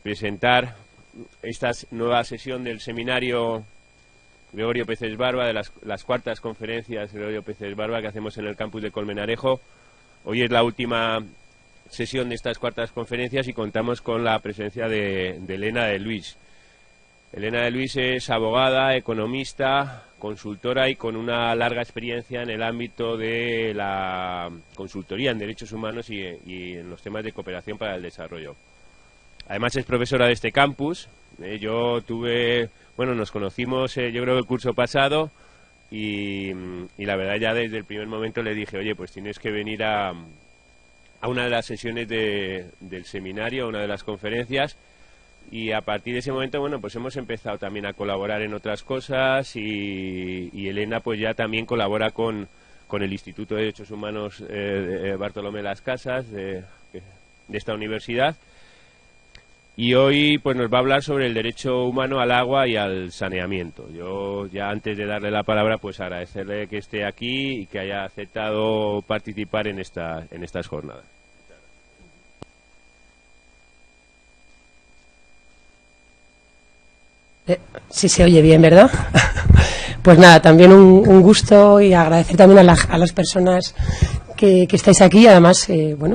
presentar esta nueva sesión del seminario Gregorio Peces Barba, de las cuartas conferencias Gregorio Peces Barba que hacemos en el campus de Colmenarejo. Hoy es la última sesión de estas cuartas conferencias y contamos con la presencia de Elena de Luis. Elena de Luis es abogada, economista, consultora y con una larga experiencia en el ámbito de la consultoría en derechos humanos y en los temas de cooperación para el desarrollo. Además es profesora de este campus. Nos conocimos yo creo el curso pasado y la verdad ya desde el primer momento le dije, oye, pues tienes que venir a una de las sesiones del seminario, a una de las conferencias. Y a partir de ese momento, pues hemos empezado también a colaborar en otras cosas y Elena pues ya también colabora con el Instituto de Derechos Humanos Bartolomé Las Casas de esta universidad. Y hoy pues nos va a hablar sobre el derecho humano al agua y al saneamiento. Yo ya antes de darle la palabra pues agradecerle que esté aquí y que haya aceptado participar en estas jornadas. Sí se oye bien, ¿verdad? Pues nada, también un gusto y agradecer también a las personas que estáis aquí, además,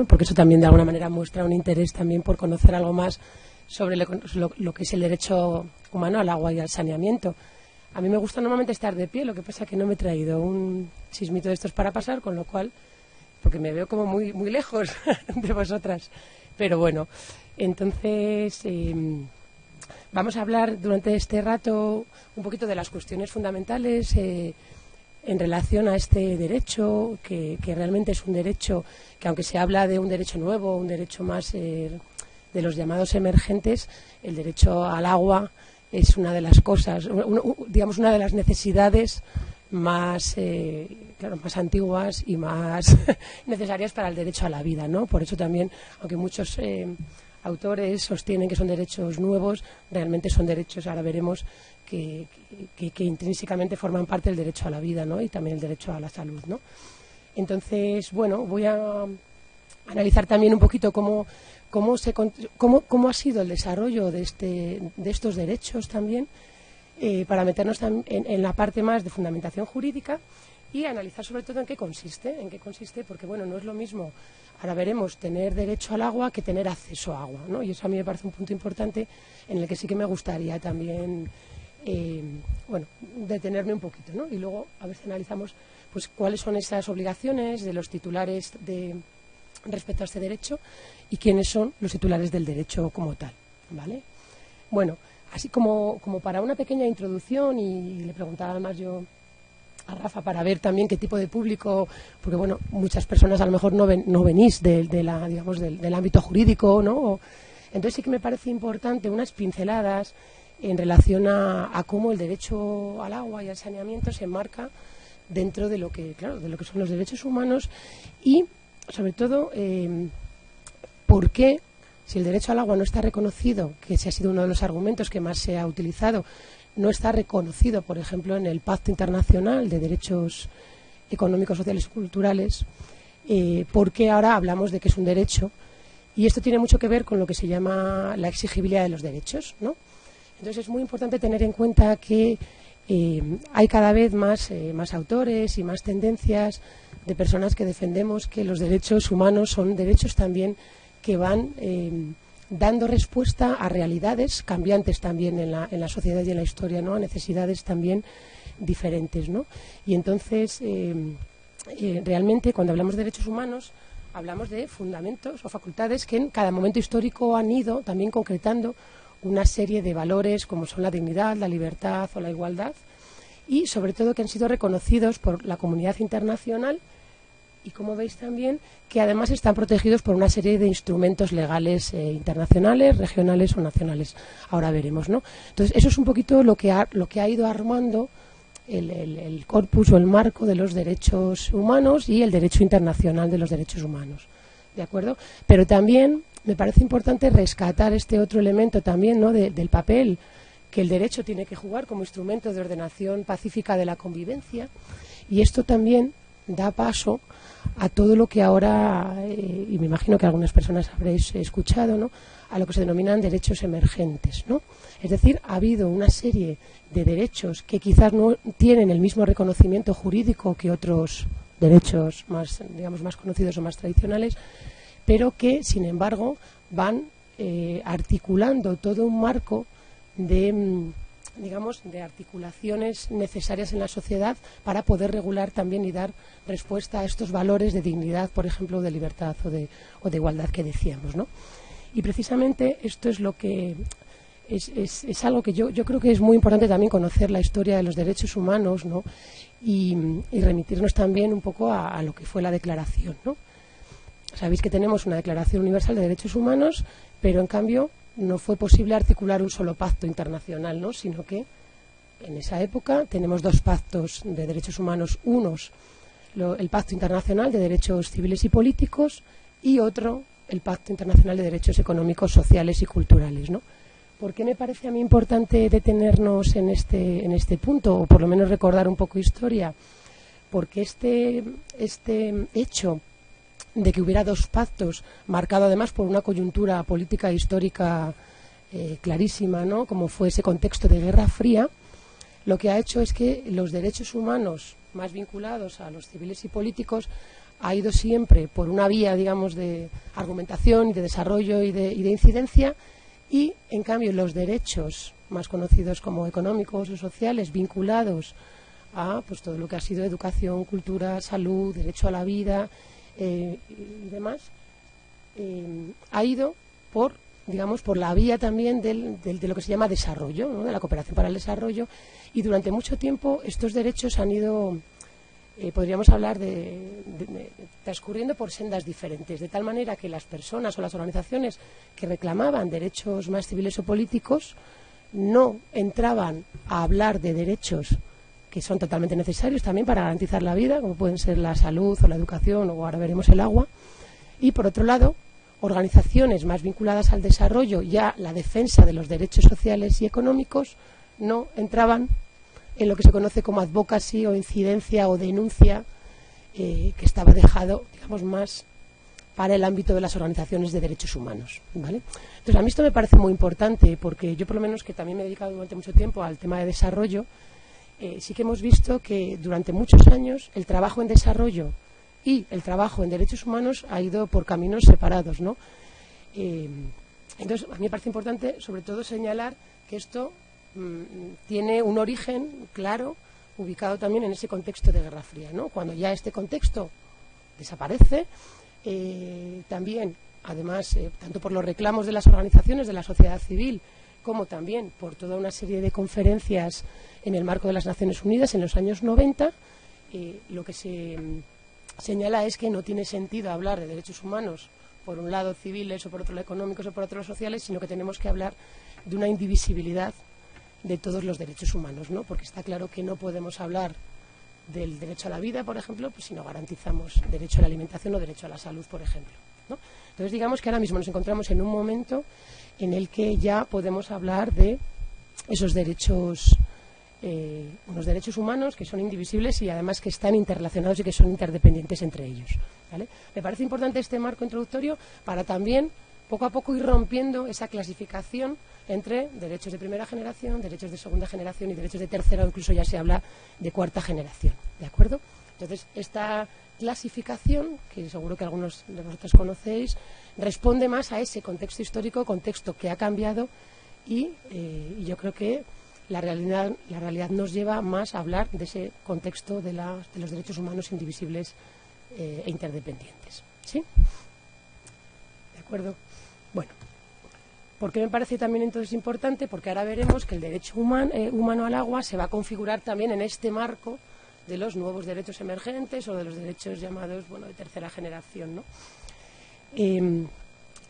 porque eso también de alguna manera muestra un interés también por conocer algo más sobre lo que es el derecho humano al agua y al saneamiento. A mí me gusta normalmente estar de pie, lo que pasa es que no me he traído un sismito de estos para pasar, con lo cual, porque me veo como muy, muy lejos de vosotras. Pero bueno, entonces vamos a hablar durante este rato un poquito de las cuestiones fundamentales en relación a este derecho, que realmente es un derecho que, aunque se habla de un derecho nuevo, un derecho más de los llamados emergentes, el derecho al agua es una de las cosas, digamos, una de las necesidades más antiguas y más necesarias para el derecho a la vida, ¿no? Por eso también, aunque muchos autores sostienen que son derechos nuevos, realmente son derechos, ahora veremos, que intrínsecamente forman parte del derecho a la vida, ¿no? Y también el derecho a la salud, ¿no? Entonces, voy a analizar también un poquito cómo ha sido el desarrollo de estos derechos también, para meternos en la parte más de fundamentación jurídica y analizar sobre todo en qué consiste, porque no es lo mismo, ahora veremos, tener derecho al agua que tener acceso a agua, ¿no? Y eso a mí me parece un punto importante en el que sí que me gustaría también detenerme un poquito, ¿no? Y luego a ver si analizamos pues cuáles son esas obligaciones de los titulares respecto a este derecho y quiénes son los titulares del derecho como tal, ¿vale? Bueno, así como para una pequeña introducción, y le preguntaba además yo a Rafa para ver también qué tipo de público, porque muchas personas a lo mejor no venís del ámbito jurídico, ¿no? Entonces sí que me parece importante unas pinceladas en relación a cómo el derecho al agua y al saneamiento se enmarca dentro de lo que son los derechos humanos y sobre todo por qué, si el derecho al agua no está reconocido, que ese ha sido uno de los argumentos que más se ha utilizado, no está reconocido, por ejemplo, en el Pacto Internacional de Derechos Económicos, Sociales y Culturales, ¿por qué ahora hablamos de que es un derecho? Y esto tiene mucho que ver con lo que se llama la exigibilidad de los derechos, ¿no? Entonces es muy importante tener en cuenta que hay cada vez más autores y más tendencias de personas que defendemos que los derechos humanos son derechos también que van dando respuesta a realidades cambiantes también en la sociedad y en la historia, ¿no? A necesidades también diferentes, ¿no? Y entonces realmente cuando hablamos de derechos humanos hablamos de fundamentos o facultades que en cada momento histórico han ido también concretando una serie de valores como son la dignidad, la libertad o la igualdad, y sobre todo que han sido reconocidos por la comunidad internacional y, como veis también, que además están protegidos por una serie de instrumentos legales internacionales, regionales o nacionales. Ahora veremos, ¿no? Entonces eso es un poquito lo que ha ido armando el corpus o el marco de los derechos humanos y el derecho internacional de los derechos humanos, ¿de acuerdo? Pero también me parece importante rescatar este otro elemento también, ¿no? del papel que el derecho tiene que jugar como instrumento de ordenación pacífica de la convivencia, y esto también da paso a todo lo que ahora, y me imagino que algunas personas habréis escuchado, ¿no?, a lo que se denominan derechos emergentes, ¿no? Es decir, ha habido una serie de derechos que quizás no tienen el mismo reconocimiento jurídico que otros derechos más, digamos, más conocidos o más tradicionales, pero que, sin embargo, van articulando todo un marco de, digamos, de articulaciones necesarias en la sociedad para poder regular también y dar respuesta a estos valores de dignidad, por ejemplo, de libertad o de igualdad que decíamos, ¿no? Y precisamente esto es lo que es algo que yo creo que es muy importante también conocer la historia de los derechos humanos, ¿no? Y remitirnos también un poco a lo que fue la declaración, ¿no? Sabéis que tenemos una Declaración Universal de Derechos Humanos, pero en cambio no fue posible articular un solo pacto internacional, ¿no?, sino que en esa época tenemos dos pactos de derechos humanos, el Pacto Internacional de Derechos Civiles y Políticos y otro, el Pacto Internacional de Derechos Económicos, Sociales y Culturales, ¿no? ¿Por qué me parece a mí importante detenernos en este punto, o por lo menos recordar un poco historia? Porque este hecho de que hubiera dos pactos, marcado además por una coyuntura política e histórica clarísima, ¿no?, como fue ese contexto de Guerra Fría, lo que ha hecho es que los derechos humanos más vinculados a los civiles y políticos ha ido siempre por una vía, digamos, de argumentación y de desarrollo y de incidencia, y en cambio los derechos más conocidos como económicos o sociales, vinculados a pues todo lo que ha sido educación, cultura, salud, derecho a la vida y demás, ha ido por, digamos, por la vía también de lo que se llama desarrollo, ¿no?, de la cooperación para el desarrollo, y durante mucho tiempo estos derechos han ido, podríamos hablar transcurriendo por sendas diferentes, de tal manera que las personas o las organizaciones que reclamaban derechos más civiles o políticos no entraban a hablar de derechos que son totalmente necesarios también para garantizar la vida, como pueden ser la salud o la educación, o ahora veremos el agua, y por otro lado, organizaciones más vinculadas al desarrollo y a la defensa de los derechos sociales y económicos no entraban en lo que se conoce como advocacy o incidencia o denuncia, que estaba dejado, digamos, más para el ámbito de las organizaciones de derechos humanos, ¿vale? Entonces, a mí esto me parece muy importante, porque yo, por lo menos, que también me he dedicado durante mucho tiempo al tema de desarrollo, sí que hemos visto que durante muchos años el trabajo en desarrollo y el trabajo en derechos humanos ha ido por caminos separados, ¿no? Entonces, a mí me parece importante, sobre todo, señalar que esto tiene un origen claro, ubicado también en ese contexto de Guerra Fría, ¿no? Cuando ya este contexto desaparece, también, además, tanto por los reclamos de las organizaciones de la sociedad civil, como también por toda una serie de conferencias en el marco de las Naciones Unidas en los años 90, lo que se señala es que no tiene sentido hablar de derechos humanos, por un lado civiles, o por otro lado económicos, o por otro lado sociales, sino que tenemos que hablar de una indivisibilidad de todos los derechos humanos, ¿no? Porque está claro que no podemos hablar del derecho a la vida, por ejemplo, pues si no garantizamos derecho a la alimentación o derecho a la salud, por ejemplo, ¿no? Entonces, digamos que ahora mismo nos encontramos en un momento en el que ya podemos hablar de esos derechos, unos derechos humanos que son indivisibles y además que están interrelacionados y que son interdependientes entre ellos, ¿vale? Me parece importante este marco introductorio para también poco a poco ir rompiendo esa clasificación entre derechos de primera generación, derechos de segunda generación y derechos de tercera, o incluso ya se habla de cuarta generación, ¿de acuerdo? Entonces, esta clasificación, que seguro que algunos de vosotros conocéis, responde más a ese contexto histórico, contexto que ha cambiado, y yo creo que la realidad nos lleva más a hablar de ese contexto de los derechos humanos indivisibles e interdependientes, ¿sí? ¿De acuerdo? Bueno, ¿por qué me parece también entonces importante? Porque ahora veremos que el derecho humano al agua se va a configurar también en este marco de los nuevos derechos emergentes o de los derechos llamados, bueno, de tercera generación, ¿no?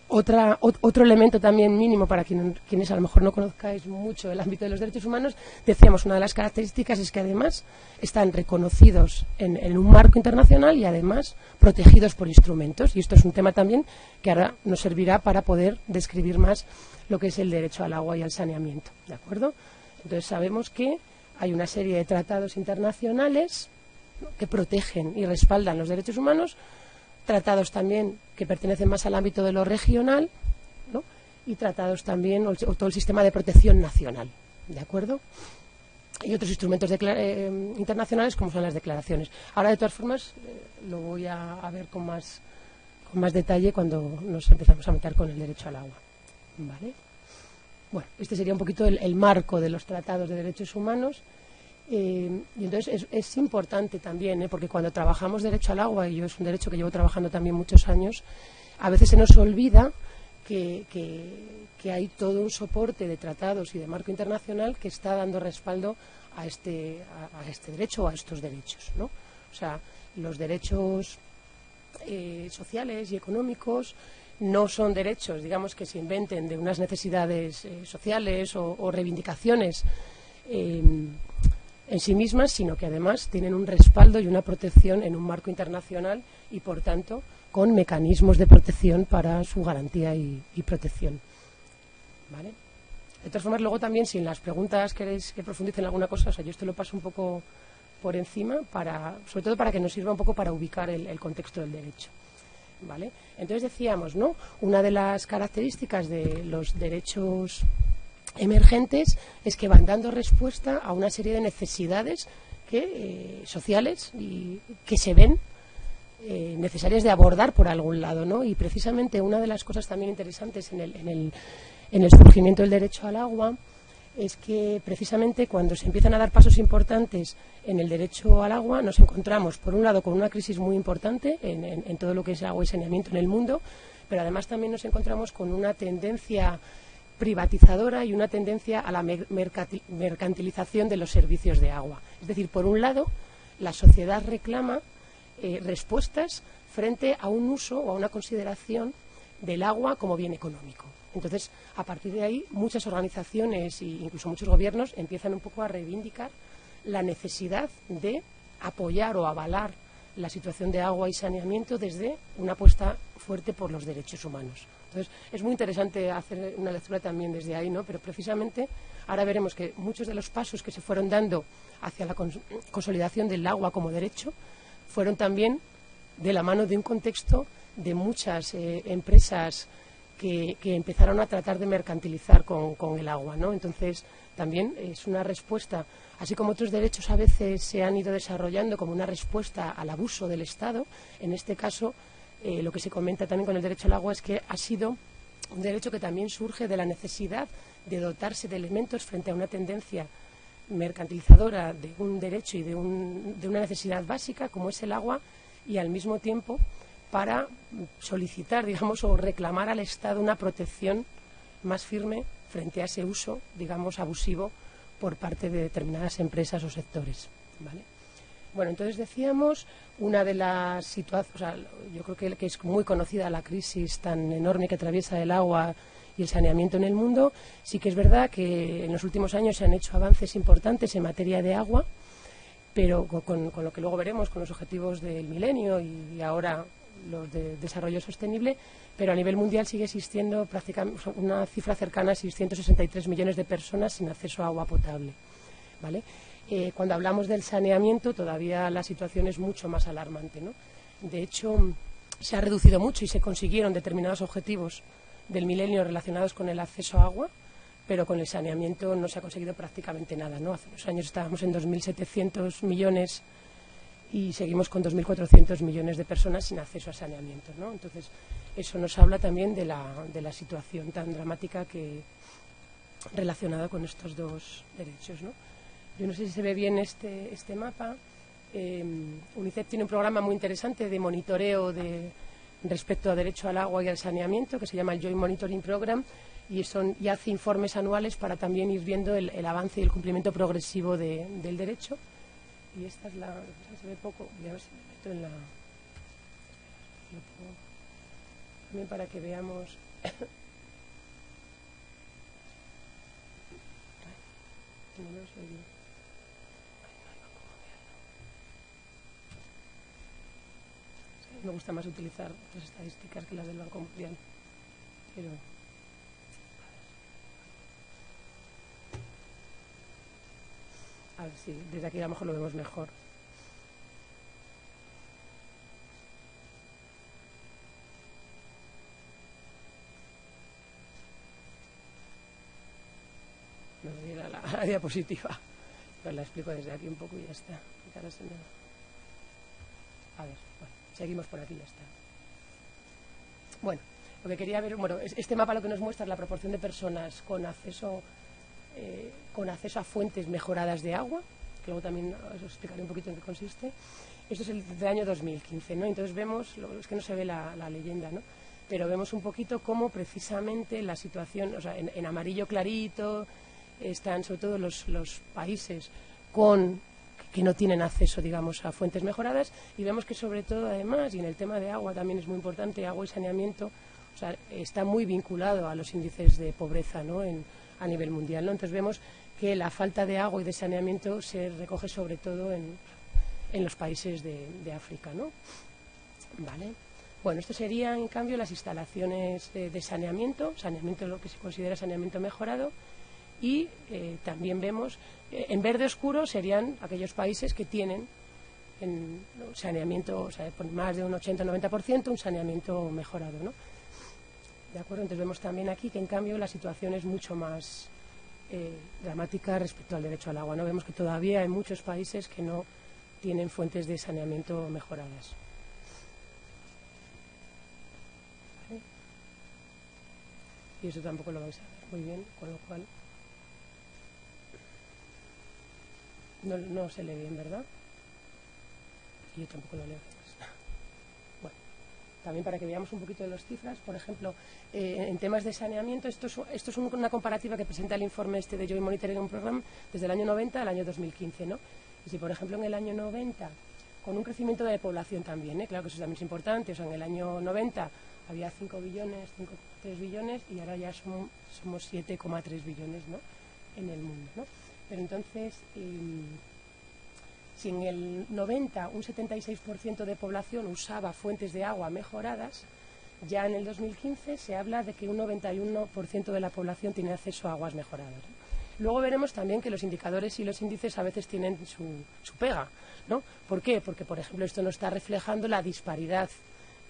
Otro elemento también mínimo para quienes a lo mejor no conozcáis mucho el ámbito de los derechos humanos, decíamos, una de las características es que además están reconocidos en un marco internacional y además protegidos por instrumentos, y esto es un tema también que ahora nos servirá para poder describir más lo que es el derecho al agua y al saneamiento, ¿de acuerdo? Entonces sabemos que hay una serie de tratados internacionales ¿no?, que protegen y respaldan los derechos humanos, tratados también que pertenecen más al ámbito de lo regional, ¿no?, y tratados también, o todo el sistema de protección nacional, ¿de acuerdo? Y otros instrumentos internacionales como son las declaraciones. Ahora, de todas formas, lo voy a ver con más detalle cuando nos empezamos a meter con el derecho al agua, ¿vale? Bueno, este sería un poquito el marco de los tratados de derechos humanos. Y entonces es importante también, porque cuando trabajamos derecho al agua, y yo es un derecho que llevo trabajando también muchos años, a veces se nos olvida que hay todo un soporte de tratados y de marco internacional que está dando respaldo a este derecho o a estos derechos, ¿no? O sea, los derechos sociales y económicos no son derechos, digamos, que se inventen de unas necesidades sociales o reivindicaciones en sí mismas, sino que además tienen un respaldo y una protección en un marco internacional y, por tanto, con mecanismos de protección para su garantía y protección, ¿vale? De todas formas, luego también, si en las preguntas queréis que profundice en alguna cosa, o sea, yo esto lo paso un poco por encima, sobre todo para que nos sirva un poco para ubicar el contexto del derecho, ¿vale? Entonces decíamos, ¿no?, una de las características de los derechos emergentes es que van dando respuesta a una serie de necesidades sociales y que se ven necesarias de abordar por algún lado, ¿no? Y precisamente una de las cosas también interesantes en el surgimiento del derecho al agua es que precisamente cuando se empiezan a dar pasos importantes en el derecho al agua nos encontramos, por un lado, con una crisis muy importante en todo lo que es agua y saneamiento en el mundo, pero además también nos encontramos con una tendencia privatizadora y una tendencia a la mercantilización de los servicios de agua. Es decir, por un lado, la sociedad reclama respuestas frente a un uso o a una consideración del agua como bien económico. Entonces, a partir de ahí, muchas organizaciones e incluso muchos gobiernos empiezan un poco a reivindicar la necesidad de apoyar o avalar la situación de agua y saneamiento desde una apuesta fuerte por los derechos humanos. Entonces, es muy interesante hacer una lectura también desde ahí, ¿no? Pero precisamente ahora veremos que muchos de los pasos que se fueron dando hacia la consolidación del agua como derecho fueron también de la mano de un contexto de muchas empresas que empezaron a tratar de mercantilizar con el agua, ¿no? Entonces, también es una respuesta, así como otros derechos a veces se han ido desarrollando como una respuesta al abuso del Estado. En este caso, lo que se comenta también con el derecho al agua es que ha sido un derecho que también surge de la necesidad de dotarse de elementos frente a una tendencia mercantilizadora de un derecho y de una necesidad básica como es el agua, y al mismo tiempo para solicitar, digamos, o reclamar al Estado una protección más firme frente a ese uso, digamos, abusivo por parte de determinadas empresas o sectores, ¿vale? Bueno, entonces decíamos, una de las situaciones, o sea, yo creo que es muy conocida la crisis tan enorme que atraviesa el agua y el saneamiento en el mundo. Sí que es verdad que en los últimos años se han hecho avances importantes en materia de agua, pero con lo que luego veremos, con los objetivos del milenio y ahora los de desarrollo sostenible, pero a nivel mundial sigue existiendo prácticamente una cifra cercana a 663 millones de personas sin acceso a agua potable, ¿vale? Cuando hablamos del saneamiento todavía la situación es mucho más alarmante, ¿no? De hecho, se ha reducido mucho y se consiguieron determinados objetivos del milenio relacionados con el acceso a agua, pero con el saneamiento no se ha conseguido prácticamente nada, ¿no? Hace unos años estábamos en 2.700 millones y seguimos con 2.400 millones de personas sin acceso a saneamiento, ¿no? Entonces, eso nos habla también de la situación tan dramática relacionada con estos dos derechos, ¿no? Yo no sé si se ve bien este mapa. UNICEF tiene un programa muy interesante de monitoreo respecto a derecho al agua y al saneamiento, que se llama el Joint Monitoring Program, y hace informes anuales para también ir viendo el avance y el cumplimiento progresivo del derecho. Y esta es se ve poco, voy a ver si me meto en también para que veamos. No lo sé bien. Me gusta más utilizar las estadísticas que las del Banco Mundial, pero a ver si desde aquí a lo mejor lo vemos mejor. la diapositiva. Pero la explico desde aquí un poco y ya está. A ver, bueno, seguimos por aquí y ya está. Bueno, lo que quería ver, bueno, este mapa lo que nos muestra es la proporción de personas con acceso a fuentes mejoradas de agua, que luego también os explicaré un poquito en qué consiste. Esto es el del año 2015, ¿no? Entonces vemos, es que no se ve la leyenda, ¿no? Pero vemos un poquito cómo precisamente la situación, o sea, en amarillo clarito están sobre todo los países que no tienen acceso, digamos, a fuentes mejoradas, y vemos que sobre todo, además, y en el tema de agua también es muy importante, agua y saneamiento, o sea, está muy vinculado a los índices de pobreza, ¿no? A nivel mundial, ¿no? Entonces vemos que la falta de agua y de saneamiento se recoge sobre todo en los países de África, ¿no? Vale. Bueno, esto sería, en cambio, las instalaciones de saneamiento, lo que se considera saneamiento mejorado, y también vemos, en verde oscuro serían aquellos países que tienen saneamiento, o sea, por más de un 80-90%, un saneamiento mejorado, ¿no? ¿De acuerdo? Entonces vemos también aquí que, en cambio, la situación es mucho más dramática respecto al derecho al agua, ¿no? Vemos que todavía hay muchos países que no tienen fuentes de saneamiento mejoradas. ¿Vale? Y eso tampoco lo vais a ver muy bien, con lo cual no se lee bien, ¿verdad? Y yo tampoco lo leo. Bueno, también para que veamos un poquito de las cifras, por ejemplo, en temas de saneamiento, esto es una comparativa que presenta el informe de Joint Monitoring Program desde el año 90 al año 2015, ¿no? Y si, por ejemplo, en el año 90, con un crecimiento de población también, claro que eso también es importante, o sea, en el año 90 había 5 billones, 5,3 billones, y ahora ya somos 7,3 billones, ¿no?, en el mundo, ¿no? Pero entonces, si en el 90 un 76% de población usaba fuentes de agua mejoradas, ya en el 2015 se habla de que un 91% de la población tiene acceso a aguas mejoradas, ¿no? Luego veremos también que los indicadores y los índices a veces tienen su pega, ¿no? ¿Por qué? Porque, por ejemplo, esto no está reflejando la disparidad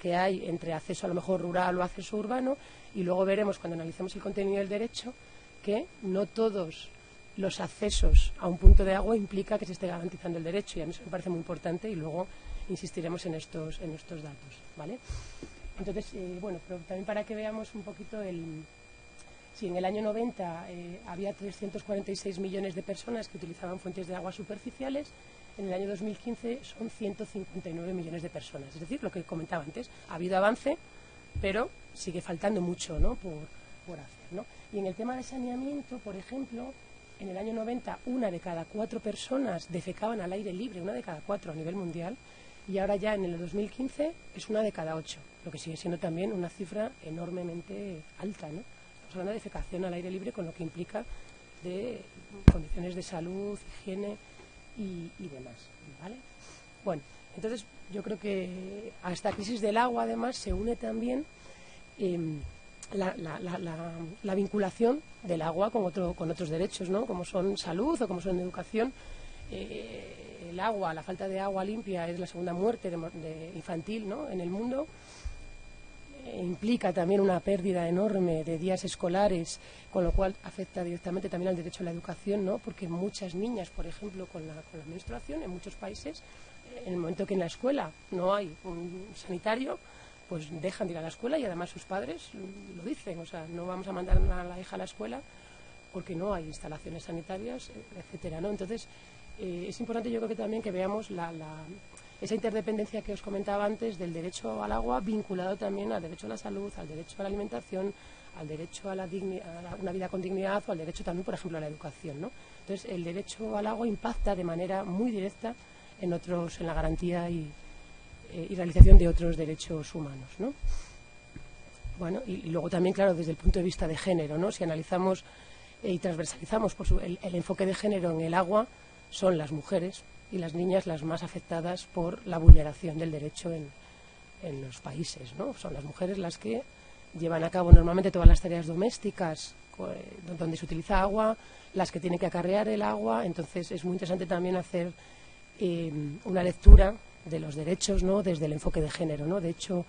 que hay entre acceso a lo mejor rural o acceso urbano, y luego veremos, cuando analicemos el contenido del derecho, que no todos los accesos a un punto de agua implica que se esté garantizando el derecho, y a mí eso me parece muy importante, y luego insistiremos en estos datos, ¿vale? Entonces, bueno, pero también para que veamos un poquito si en el año 90 había 346 millones de personas que utilizaban fuentes de agua superficiales, en el año 2015 son 159 millones de personas. Es decir, lo que comentaba antes, ha habido avance, pero sigue faltando mucho, ¿no?, por hacer, ¿no? Y en el tema de saneamiento, por ejemplo, en el año 90 una de cada 4 personas defecaban al aire libre, una de cada 4 a nivel mundial, y ahora ya en el 2015 es una de cada 8, lo que sigue siendo también una cifra enormemente alta, ¿no? Estamos hablando de defecación al aire libre, con lo que implica de condiciones de salud, higiene y demás, ¿vale? Bueno, entonces yo creo que a esta crisis del agua, además, se une también la vinculación del agua con otros derechos, ¿no?, como son salud o como son educación. El agua, la falta de agua limpia es la segunda muerte infantil, ¿no?, en el mundo. Implica también una pérdida enorme de días escolares, con lo cual afecta directamente también al derecho a la educación, ¿no?, porque muchas niñas, por ejemplo, con la menstruación, en muchos países, en el momento que en la escuela no hay un sanitario, pues dejan de ir a la escuela, y además sus padres lo dicen, o sea, no vamos a mandar a la hija a la escuela porque no hay instalaciones sanitarias, etcétera, ¿no? Entonces, es importante, yo creo que también que veamos esa interdependencia que os comentaba antes del derecho al agua, vinculado también al derecho a la salud, al derecho a la alimentación, al derecho a una vida con dignidad, o al derecho también, por ejemplo, a la educación, ¿no? Entonces, el derecho al agua impacta de manera muy directa en la garantía y realización de otros derechos humanos, ¿no? Bueno, y luego también, claro, desde el punto de vista de género, ¿no? Si analizamos y transversalizamos el enfoque de género en el agua, son las mujeres y las niñas las más afectadas por la vulneración del derecho en los países, ¿no? Son las mujeres las que llevan a cabo normalmente todas las tareas domésticas donde se utiliza agua, las que tienen que acarrear el agua. Entonces es muy interesante también hacer una lectura de los derechos, ¿no?, desde el enfoque de género, ¿no? De hecho,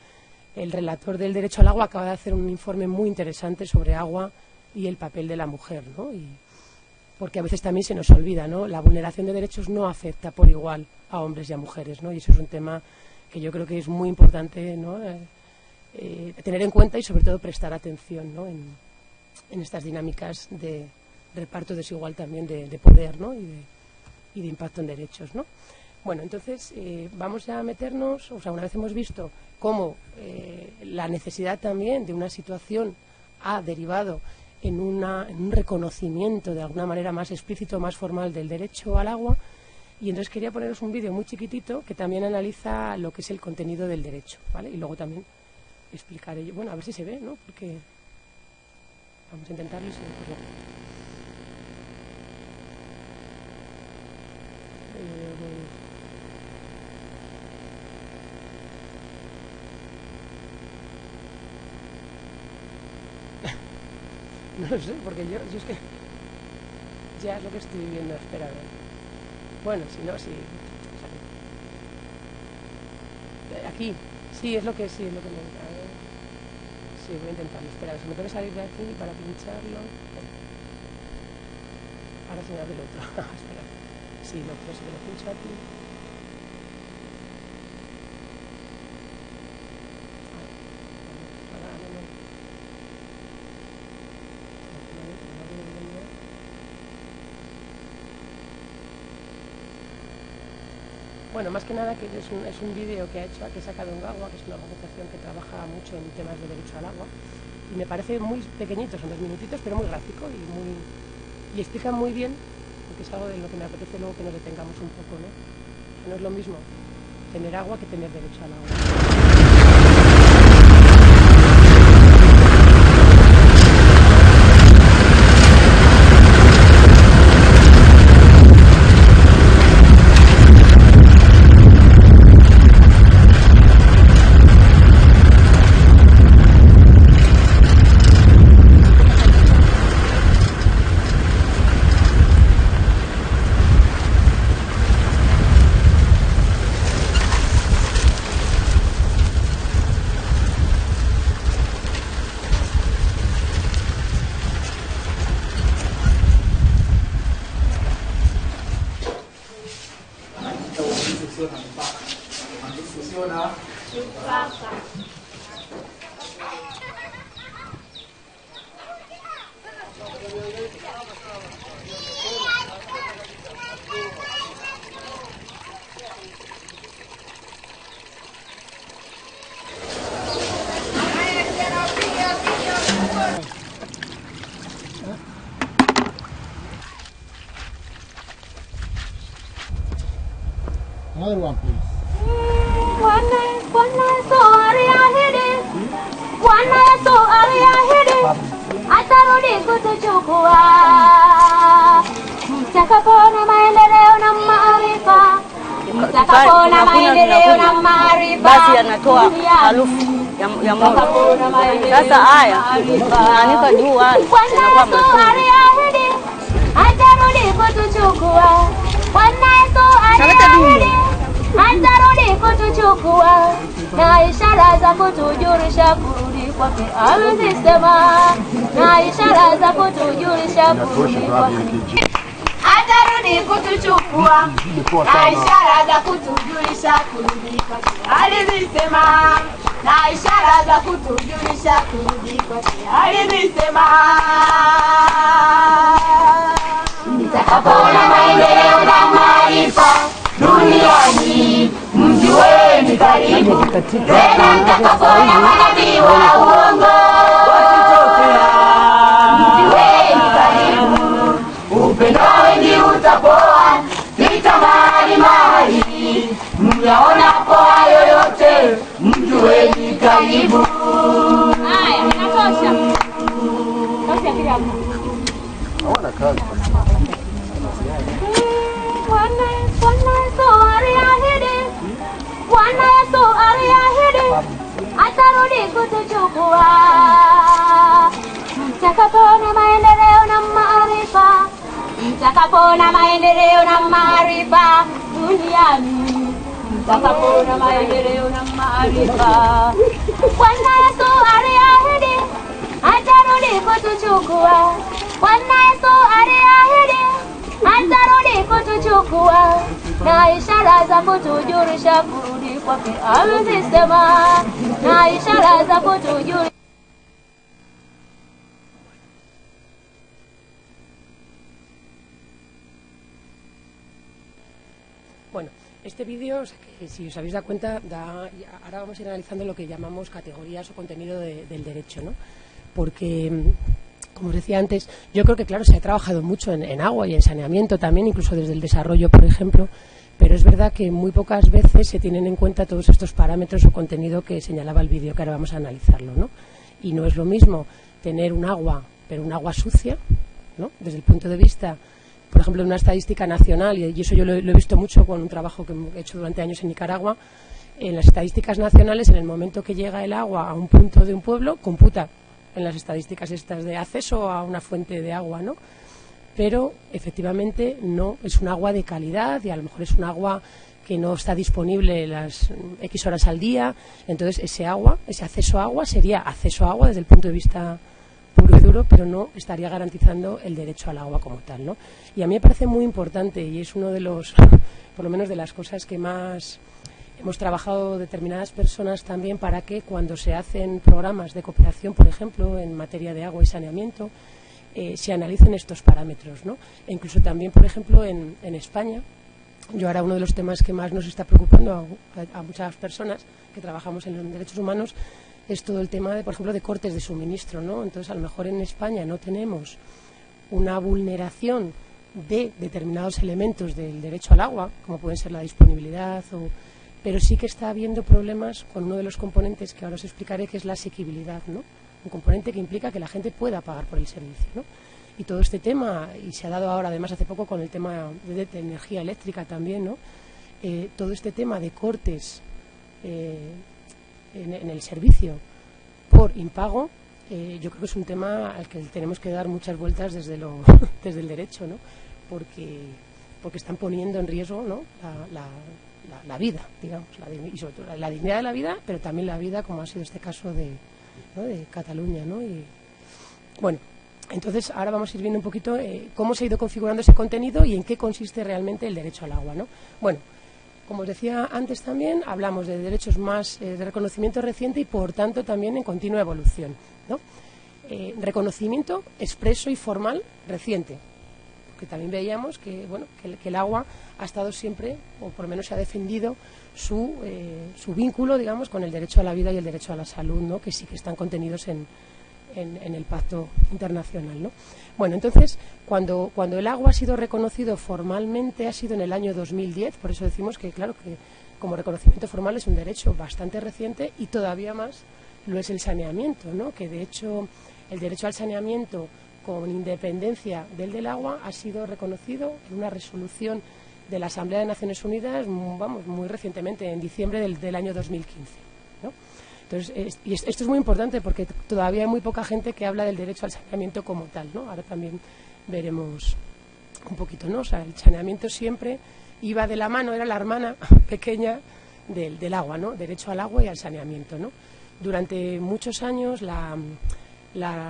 el relator del derecho al agua acaba de hacer un informe muy interesante sobre agua y el papel de la mujer, ¿no? porque a veces también se nos olvida, ¿no? La vulneración de derechos no afecta por igual a hombres y a mujeres, ¿no? Y eso es un tema que yo creo que es muy importante, ¿no? Tener en cuenta y sobre todo prestar atención, ¿no? en estas dinámicas de reparto desigual también de poder, ¿no? y de impacto en derechos, ¿no? Bueno, entonces vamos ya a meternos, o sea, una vez hemos visto cómo la necesidad también de una situación ha derivado en un reconocimiento de alguna manera más explícito, más formal del derecho al agua, y entonces quería poneros un vídeo muy chiquitito que también analiza lo que es el contenido del derecho, ¿vale? Y luego también explicaré yo, bueno, a ver si se ve, ¿no? Porque vamos a intentarlo y si no, pues no lo sé, porque yo es que ya es lo que estoy viendo, espera a ver. Bueno, si no, sí. Aquí, sí, es lo que me... A ver. Sí, voy a intentarlo, espera, se me puede salir de aquí para pincharlo. Ahora se me abre el otro. Espera. Sí, lo pincho aquí. Bueno, más que nada que es un vídeo que he sacado en Gagua, que es una organización que trabaja mucho en temas de derecho al agua, y me parece muy pequeñito, son 2 minutitos, pero muy gráfico y explica muy bien, porque es algo de lo que me apetece luego que nos detengamos un poco, ¿no? Que no es lo mismo tener agua que tener derecho al agua. Another one, please. Mtakapona maendeleo na maarifa, mtakapona maendeleo na maarifa, basi yanatoa harufu ya moto. Sasa haya naanika juu haya yanakuwa mazuri. atarudi kutuchukua. Bwana Yesu aliahidi atarudi kutuchukua, na ishara za kutujulisha kurudi kwake alizisema, na ishara za kutujulisha kurudi kwake. Atarudi kutuchukua, na ishara za kutujulisha kurudi kwake alizisema, na ishara za kutujulisha kurudi kwake alizisema. Mtakapoona maendeleo na maarifa duniani, mjueni karibu. Tena mtakapoona manabii wa uongo wakitokea, mjueni karibu. Upendo wengi utapoa, vita mahali, mnaonapo hayo yote, mjueni karibu. Haya, inatosha. Tosha kila mtu. Hawana kazi. Bwana Yesu aliahidi atarudi kutuchukua, mtakapoona maendeleo na maarifa, mtakapoona maendeleo na maarifa duniani, mtakapoona maendeleo na maarifa. Bwana Yesu aliahidi atarudi kutuchukua, Bwana Yesu aliahidi chukua na ishara za kutujulisha kurudi kwake amezisema, na ishara za kutujulisha. Bueno, este vídeo, o sea, que si os habéis dado cuenta, ahora vamos a ir analizando lo que llamamos categorías o contenido del derecho, ¿no? Porque, como os decía antes, yo creo que, claro, se ha trabajado mucho en agua y en saneamiento también, incluso desde el desarrollo, por ejemplo, pero es verdad que muy pocas veces se tienen en cuenta todos estos parámetros o contenido que señalaba el vídeo, que ahora vamos a analizarlo, ¿no? Y no es lo mismo tener un agua, pero un agua sucia, ¿no? Desde el punto de vista, por ejemplo, de una estadística nacional, y eso yo lo he visto mucho con un trabajo que he hecho durante años en Nicaragua. En las estadísticas nacionales, en el momento que llega el agua a un punto de un pueblo, computa en las estadísticas estas de acceso a una fuente de agua, ¿no? Pero efectivamente no es un agua de calidad y a lo mejor es un agua que no está disponible las X horas al día. Entonces ese agua, ese acceso a agua sería acceso a agua desde el punto de vista puro y duro, pero no estaría garantizando el derecho al agua como tal, ¿no? Y a mí me parece muy importante, y es uno de los, por lo menos de las cosas que más hemos trabajado determinadas personas también, para que cuando se hacen programas de cooperación, por ejemplo, en materia de agua y saneamiento, se analicen estos parámetros, ¿no? E incluso también, por ejemplo, en España, yo ahora uno de los temas que más nos está preocupando a muchas personas que trabajamos en los derechos humanos es todo el tema, de, por ejemplo, de cortes de suministro, ¿no? Entonces, a lo mejor en España no tenemos una vulneración de determinados elementos del derecho al agua, como pueden ser la disponibilidad, pero sí que está habiendo problemas con uno de los componentes que ahora os explicaré, que es la asequibilidad, ¿no? Un componente que implica que la gente pueda pagar por el servicio, ¿no? Y todo este tema, y se ha dado ahora además hace poco con el tema de energía eléctrica también, ¿no? Todo este tema de cortes en el servicio por impago, yo creo que es un tema al que tenemos que dar muchas vueltas desde el derecho, ¿no? Porque están poniendo en riesgo, ¿no? la vida, digamos, y sobre todo la dignidad de la vida, pero también la vida, como ha sido este caso de Cataluña, ¿no? Y bueno, entonces ahora vamos a ir viendo un poquito cómo se ha ido configurando ese contenido y en qué consiste realmente el derecho al agua, ¿no? Bueno, como os decía antes también, hablamos de derechos más de reconocimiento reciente y, por tanto, también en continua evolución, ¿no? Reconocimiento expreso y formal reciente, porque también veíamos que, bueno, que el agua ha estado siempre, o por lo menos se ha defendido su vínculo, digamos, con el derecho a la vida y el derecho a la salud, ¿no? Que sí que están contenidos en el Pacto Internacional, ¿no? Bueno, entonces, cuando el agua ha sido reconocido formalmente ha sido en el año 2010, por eso decimos que, claro, que como reconocimiento formal es un derecho bastante reciente, y todavía más lo es el saneamiento, ¿no? Que de hecho el derecho al saneamiento, con independencia del agua, ha sido reconocido en una resolución de la Asamblea de Naciones Unidas, vamos, muy recientemente, en diciembre del año 2015, ¿no? Entonces, y esto es muy importante porque todavía hay muy poca gente que habla del derecho al saneamiento como tal, ¿no? Ahora también veremos un poquito, ¿no? O sea, el saneamiento siempre iba de la mano, era la hermana pequeña del agua, ¿no? Derecho al agua y al saneamiento, ¿no? Durante muchos años la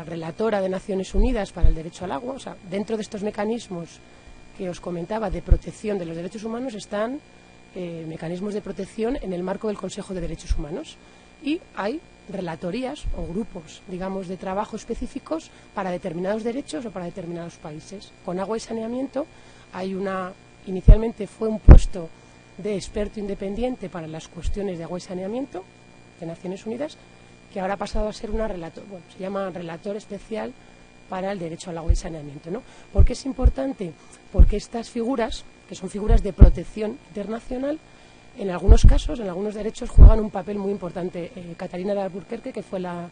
relatora de Naciones Unidas para el derecho al agua, o sea, dentro de estos mecanismos que os comentaba de protección de los derechos humanos, están mecanismos de protección en el marco del Consejo de Derechos Humanos. Y hay relatorías o grupos, digamos, de trabajo específicos para determinados derechos o para determinados países. Con agua y saneamiento inicialmente fue un puesto de experto independiente para las cuestiones de agua y saneamiento de Naciones Unidas, que ahora ha pasado a ser se llama relator especial para el derecho al agua y saneamiento, ¿no? ¿Por qué es importante? Porque estas figuras, que son figuras de protección internacional, en algunos casos, en algunos derechos, juegan un papel muy importante. Catarina de Alburquerque, que fue la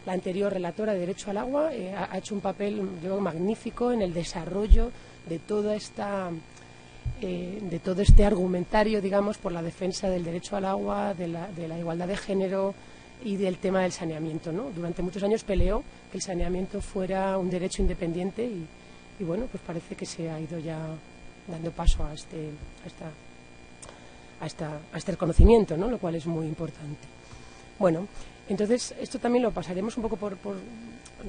anterior relatora de Derecho al Agua, ha hecho un papel, yo creo, magnífico en el desarrollo de todo este argumentario, digamos, por la defensa del derecho al agua, de la igualdad de género y del tema del saneamiento, ¿no? Durante muchos años peleó que el saneamiento fuera un derecho independiente y bueno, pues parece que se ha ido ya dando paso a este reconocimiento, ¿no? Lo cual es muy importante. Bueno, Entonces, esto también lo pasaremos un poco por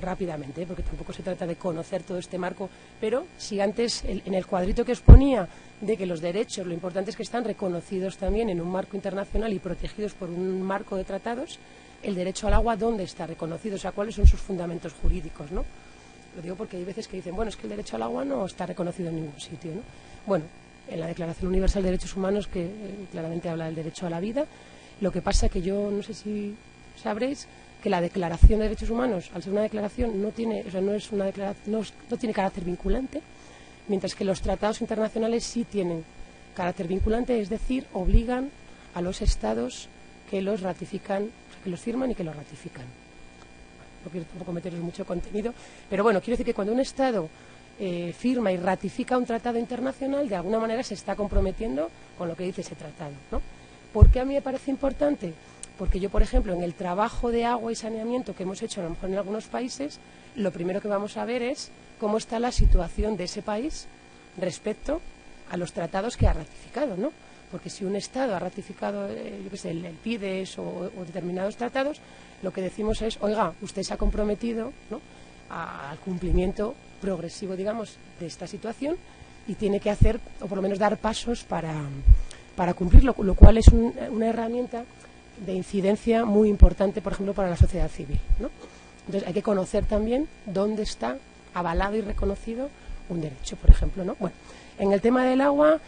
rápidamente, porque tampoco se trata de conocer todo este marco, pero si antes en el cuadrito que os ponía de que los derechos, lo importante es que están reconocidos también en un marco internacional y protegidos por un marco de tratados, el derecho al agua, ¿dónde está reconocido? O sea, ¿cuáles son sus fundamentos jurídicos, no? Lo digo porque hay veces que dicen, bueno, es que el derecho al agua no está reconocido en ningún sitio, ¿no? Bueno, en la Declaración Universal de Derechos Humanos, que claramente habla del derecho a la vida, lo que pasa que yo no sé si sabréis que la Declaración de Derechos Humanos, al ser una declaración, no tiene carácter vinculante, mientras que los tratados internacionales sí tienen carácter vinculante, es decir, obligan a los estados que los ratifican, o sea, que los firman y que los ratifican. No quiero tampoco meteros mucho contenido, pero bueno, quiero decir que cuando un estado firma y ratifica un tratado internacional, de alguna manera se está comprometiendo con lo que dice ese tratado, ¿no? ¿Por qué a mí me parece importante? Porque yo, por ejemplo, en el trabajo de agua y saneamiento que hemos hecho a lo mejor en algunos países, lo primero que vamos a ver es cómo está la situación de ese país respecto a los tratados que ha ratificado, ¿no? Porque si un Estado ha ratificado, yo qué sé, el PIDES o determinados tratados, lo que decimos es, oiga, usted se ha comprometido, ¿no?, al cumplimiento progresivo, digamos, de esta situación y tiene que hacer, o por lo menos dar pasos para cumplirlo, lo cual es una herramienta de incidencia muy importante, por ejemplo, para la sociedad civil, ¿no? Entonces hay que conocer también dónde está avalado y reconocido un derecho, por ejemplo, ¿no? Bueno, en el tema del agua,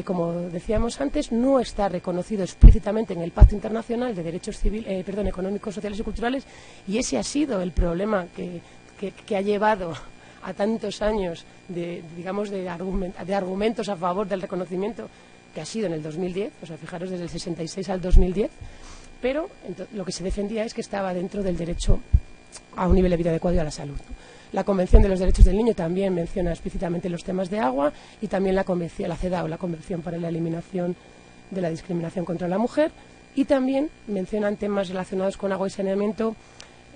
como decíamos antes, no está reconocido explícitamente en el Pacto Internacional de Derechos Económicos, Sociales y Culturales, y ese ha sido el problema que ha llevado a tantos años de argumentos a favor del reconocimiento, que ha sido en el 2010, o sea, fijaros, desde el 66 al 2010, pero lo que se defendía es que estaba dentro del derecho a un nivel de vida adecuado y a la salud, ¿no? La Convención de los Derechos del Niño también menciona explícitamente los temas de agua, y también la CEDAW, la Convención para la Eliminación de la Discriminación contra la Mujer, y también mencionan temas relacionados con agua y saneamiento,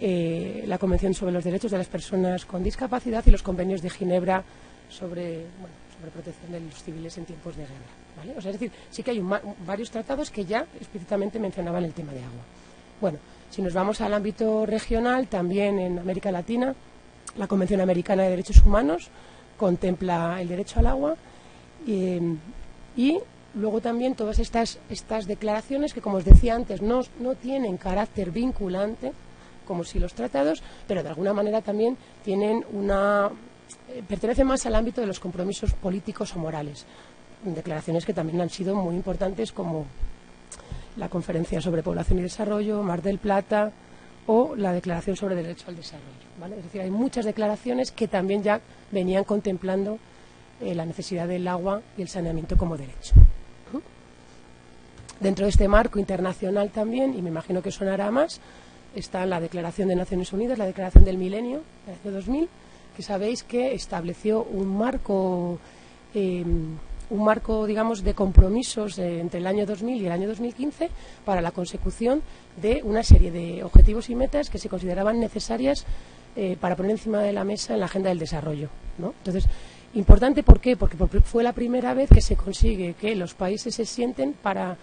la Convención sobre los Derechos de las Personas con Discapacidad y los convenios de Ginebra sobre protección de los civiles en tiempos de guerra, ¿vale? O sea, es decir, sí que hay varios tratados que ya explícitamente mencionaban el tema de agua. Bueno, si nos vamos al ámbito regional, también en América Latina, la Convención Americana de Derechos Humanos contempla el derecho al agua, y luego también todas estas declaraciones que, como os decía antes, no tienen carácter vinculante, como si los tratados, pero de alguna manera también tienen pertenecen más al ámbito de los compromisos políticos o morales. Declaraciones que también han sido muy importantes, como la Conferencia sobre Población y Desarrollo, Mar del Plata, o la Declaración sobre Derecho al Desarrollo, ¿vale? Es decir, hay muchas declaraciones que también ya venían contemplando la necesidad del agua y el saneamiento como derecho. Dentro de este marco internacional también, y me imagino que sonará más, está la Declaración de Naciones Unidas, la Declaración del Milenio, del año 2000, que sabéis que estableció un marco, digamos, de compromisos entre el año 2000 y el año 2015 para la consecución de una serie de objetivos y metas que se consideraban necesarias para poner encima de la mesa en la agenda del desarrollo, ¿no? Entonces, importante, ¿por qué? Porque fue la primera vez que se consigue que los países se sienten para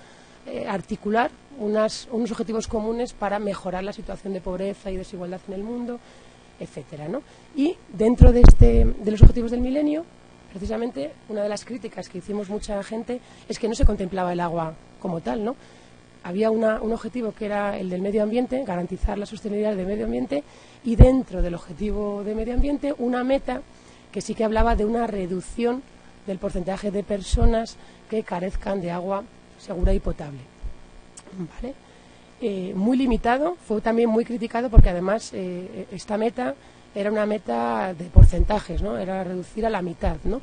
articular unos objetivos comunes para mejorar la situación de pobreza y desigualdad en el mundo, etcétera, ¿no? Y dentro de los objetivos del milenio, precisamente una de las críticas que hicimos mucha gente es que no se contemplaba el agua como tal, ¿no? Había un objetivo que era el del medio ambiente, garantizar la sostenibilidad del medio ambiente, y dentro del objetivo de medio ambiente una meta que sí que hablaba de una reducción del porcentaje de personas que carezcan de agua segura y potable, ¿vale? Muy limitado, fue también muy criticado porque además esta meta era una meta de porcentajes, ¿no? Era reducir a la mitad, ¿no?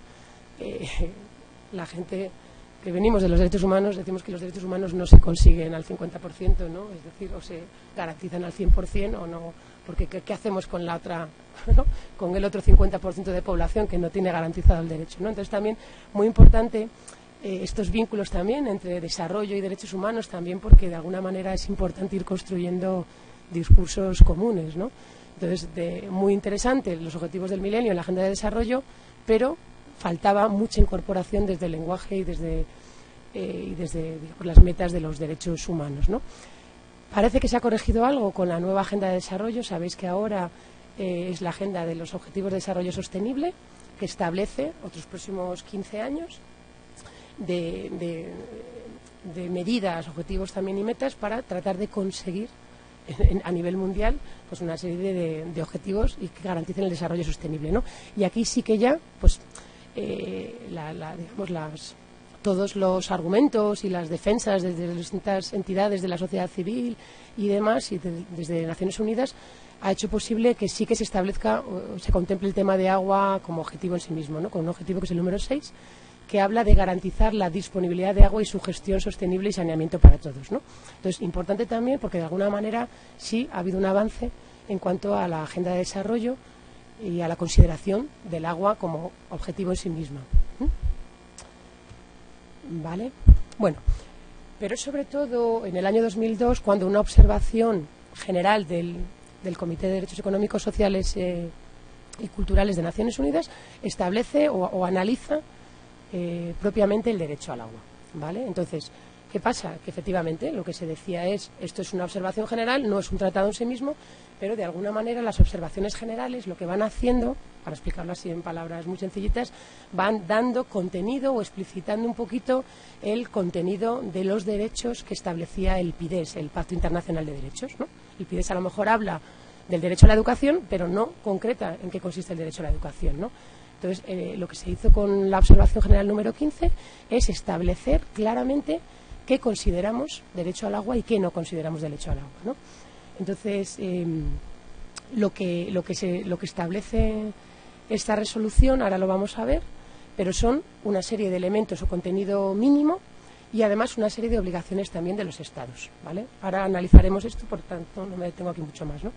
La gente que venimos de los derechos humanos decimos que los derechos humanos no se consiguen al 50%, ¿no? Es decir, o se garantizan al 100% o no, porque ¿qué hacemos con la otra, ¿no?, con el otro 50% de población que no tiene garantizado el derecho, ¿no? Entonces también muy importante estos vínculos también entre desarrollo y derechos humanos, también porque de alguna manera es importante ir construyendo discursos comunes, ¿no? Entonces, muy interesante los objetivos del milenio en la agenda de desarrollo, pero faltaba mucha incorporación desde el lenguaje y desde digamos, las metas de los derechos humanos, ¿no? Parece que se ha corregido algo con la nueva Agenda de Desarrollo. Sabéis que ahora es la Agenda de los Objetivos de Desarrollo Sostenible, que establece otros próximos 15 años de medidas, objetivos también y metas para tratar de conseguir a nivel mundial pues una serie de objetivos y que garanticen el desarrollo sostenible, ¿no? Y aquí sí que ya pues digamos todos los argumentos y las defensas desde las distintas entidades de la sociedad civil y demás, y desde Naciones Unidas, ha hecho posible que sí que se establezca o se contemple el tema de agua como objetivo en sí mismo, ¿no? Con un objetivo que es el número 6, que habla de garantizar la disponibilidad de agua y su gestión sostenible y saneamiento para todos, ¿no? Entonces, importante también porque de alguna manera sí ha habido un avance en cuanto a la agenda de desarrollo y a la consideración del agua como objetivo en sí misma. ¿Vale? Bueno, pero sobre todo en el año 2002, cuando una observación general del Comité de Derechos Económicos, Sociales y Culturales de Naciones Unidas establece o analiza propiamente el derecho al agua, ¿vale? Entonces, ¿qué pasa? Que efectivamente lo que se decía es, esto es una observación general, no es un tratado en sí mismo, pero de alguna manera las observaciones generales lo que van haciendo, para explicarlo así en palabras muy sencillitas, van dando contenido o explicitando un poquito el contenido de los derechos que establecía el PIDES, el Pacto Internacional de Derechos, ¿no? El PIDES a lo mejor habla del derecho a la educación, pero no concreta en qué consiste el derecho a la educación, ¿no? Entonces, lo que se hizo con la observación general número 15 es establecer claramente qué consideramos derecho al agua y qué no consideramos derecho al agua, ¿no? Entonces, lo que establece esta resolución, ahora lo vamos a ver, pero son una serie de elementos o contenido mínimo y además una serie de obligaciones también de los Estados, ¿vale? Ahora analizaremos esto, por tanto no me detengo aquí mucho más, ¿no?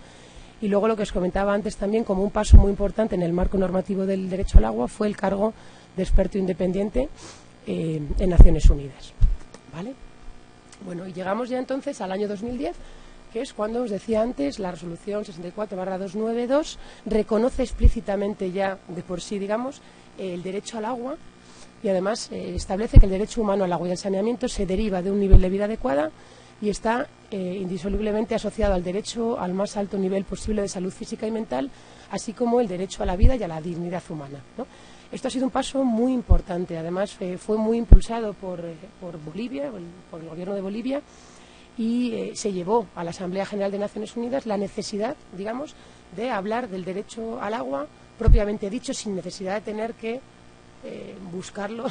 Y luego lo que os comentaba antes también, como un paso muy importante en el marco normativo del derecho al agua, fue el cargo de experto independiente en Naciones Unidas, ¿vale? Bueno, y llegamos ya entonces al año 2010, que es cuando os decía antes, la resolución 64/292 reconoce explícitamente ya de por sí, digamos, el derecho al agua y además establece que el derecho humano al agua y al saneamiento se deriva de un nivel de vida adecuada y está indisolublemente asociado al derecho al más alto nivel posible de salud física y mental, así como el derecho a la vida y a la dignidad humana, ¿no? Esto ha sido un paso muy importante, además fue muy impulsado por Bolivia, por el gobierno de Bolivia, y se llevó a la Asamblea General de Naciones Unidas la necesidad, digamos, de hablar del derecho al agua propiamente dicho, sin necesidad de tener que buscarlo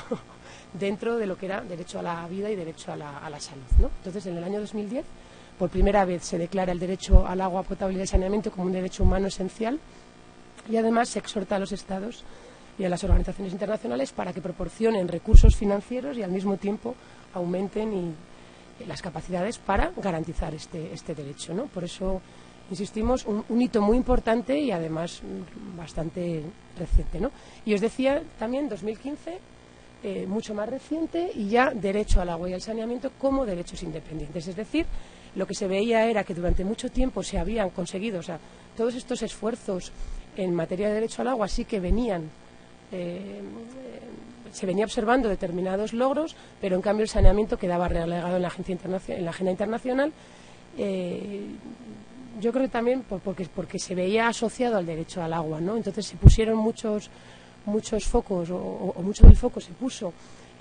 dentro de lo que era derecho a la vida y derecho a la salud, ¿no? Entonces, en el año 2010, por primera vez se declara el derecho al agua potable y al saneamiento como un derecho humano esencial y además se exhorta a los Estados y a las organizaciones internacionales para que proporcionen recursos financieros y al mismo tiempo aumenten las capacidades para garantizar este derecho, ¿no? Por eso insistimos, un hito muy importante y además bastante reciente, ¿no? Y os decía también 2015, mucho más reciente, y ya derecho al agua y al saneamiento como derechos independientes. Es decir, lo que se veía era que durante mucho tiempo se habían conseguido, o sea, todos estos esfuerzos en materia de derecho al agua sí que venían, se venía observando determinados logros, pero en cambio el saneamiento quedaba relegado en la agenda internacional. Yo creo que también porque se veía asociado al derecho al agua, ¿no? Entonces se pusieron muchos focos, o mucho del foco se puso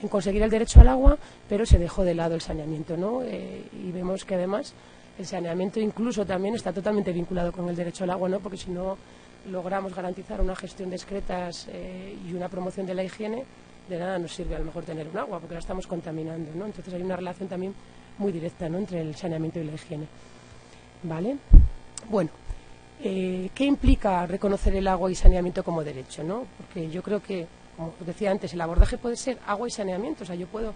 en conseguir el derecho al agua, pero se dejó de lado el saneamiento, ¿no? Y vemos que además el saneamiento incluso también está totalmente vinculado con el derecho al agua, ¿no? Porque si no logramos garantizar una gestión discreta y una promoción de la higiene, de nada nos sirve a lo mejor tener un agua, porque la estamos contaminando, ¿no? Entonces hay una relación también muy directa, ¿no?, entre el saneamiento y la higiene, ¿vale? Bueno, ¿qué implica reconocer el agua y saneamiento como derecho, ¿no? Porque yo creo que, como os decía antes, el abordaje puede ser agua y saneamiento. O sea, yo puedo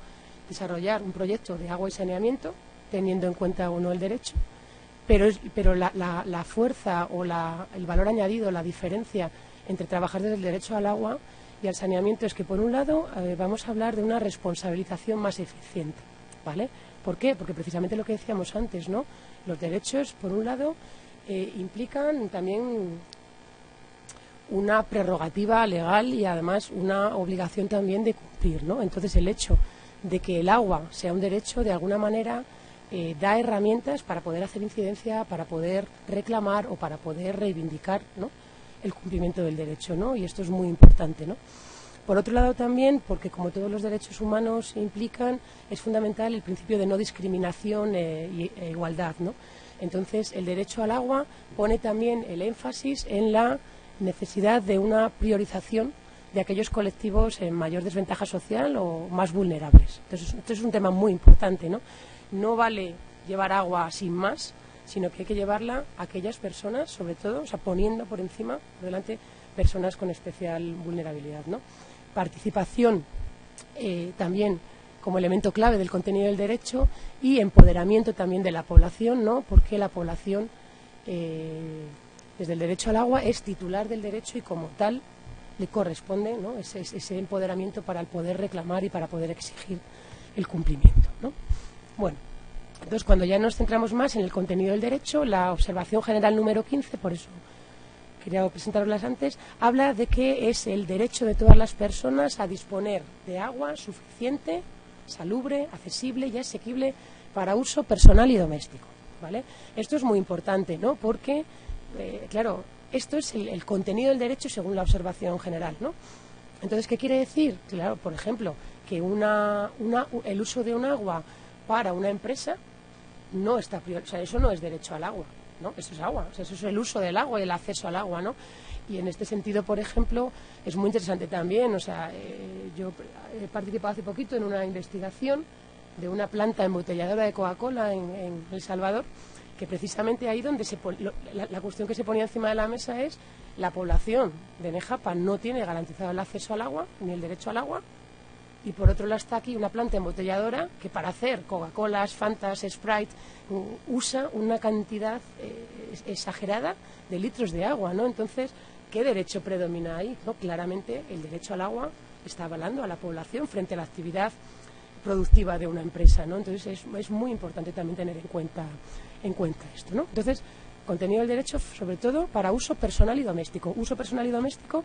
desarrollar un proyecto de agua y saneamiento teniendo en cuenta o no el derecho, pero la fuerza o el valor añadido, la diferencia entre trabajar desde el derecho al agua y al saneamiento es que, por un lado, vamos a hablar de una responsabilización más eficiente, ¿vale? ¿Por qué? Porque precisamente lo que decíamos antes, ¿no? Los derechos, por un lado, implican también una prerrogativa legal y además una obligación también de cumplir, ¿no? Entonces el hecho de que el agua sea un derecho de alguna manera da herramientas para poder hacer incidencia, para poder reclamar o para poder reivindicar, ¿no?, el cumplimiento del derecho, ¿no? Y esto es muy importante, ¿no? Por otro lado también, porque como todos los derechos humanos implican, es fundamental el principio de no discriminación e igualdad, ¿no? Entonces, el derecho al agua pone también el énfasis en la necesidad de una priorización de aquellos colectivos en mayor desventaja social o más vulnerables. Entonces, esto es un tema muy importante, ¿no? No vale llevar agua sin más, sino que hay que llevarla a aquellas personas, sobre todo, o sea, poniendo por encima, por delante, personas con especial vulnerabilidad, ¿no? Participación también como elemento clave del contenido del derecho y empoderamiento también de la población, ¿no? Porque la población, desde el derecho al agua, es titular del derecho y como tal le corresponde, ¿no?, ese empoderamiento para el poder reclamar y para poder exigir el cumplimiento, ¿no? Bueno, entonces cuando ya nos centramos más en el contenido del derecho, la observación general número 15, por eso quería presentarlas antes, habla de que es el derecho de todas las personas a disponer de agua suficiente, salubre, accesible y asequible para uso personal y doméstico, ¿vale? Esto es muy importante, ¿no? Porque, claro, esto es el contenido del derecho según la observación general, ¿no? Entonces, ¿qué quiere decir? Claro, por ejemplo, que el uso de un agua para una empresa no está o sea, eso no es derecho al agua, ¿no? Eso es agua, o sea, eso es el uso del agua y el acceso al agua, ¿no? Y en este sentido, por ejemplo, es muy interesante también, o sea, yo he participado hace poquito en una investigación de una planta embotelladora de Coca-Cola en El Salvador, que precisamente ahí donde la cuestión que se ponía encima de la mesa es la población de Nejapa no tiene garantizado el acceso al agua, ni el derecho al agua, y por otro lado está aquí una planta embotelladora que para hacer Coca-Colas, Fantas, Sprite usa una cantidad exagerada de litros de agua, ¿no? Entonces, ¿qué derecho predomina ahí? ¿No? Claramente el derecho al agua está avalando a la población frente a la actividad productiva de una empresa, ¿no? Entonces es muy importante también tener en cuenta esto, ¿no? Entonces, contenido del derecho sobre todo para uso personal y doméstico. Uso personal y doméstico,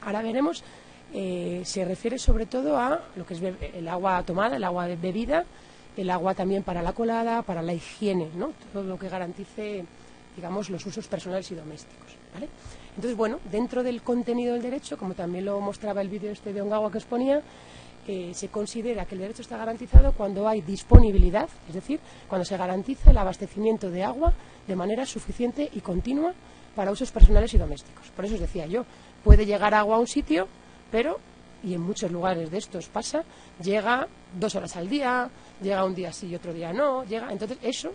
ahora veremos, se refiere sobre todo a lo que es el agua tomada, el agua de bebida, el agua también para la colada, para la higiene, ¿no? Todo lo que garantice, digamos, los usos personales y domésticos, ¿vale? Entonces, bueno, dentro del contenido del derecho, como también lo mostraba el vídeo este de Ongawa que os ponía, se considera que el derecho está garantizado cuando hay disponibilidad, es decir, cuando se garantiza el abastecimiento de agua de manera suficiente y continua para usos personales y domésticos. Por eso os decía yo, puede llegar agua a un sitio, pero, y en muchos lugares de estos pasa, llega 2 horas al día, llega un día sí y otro día no, entonces eso,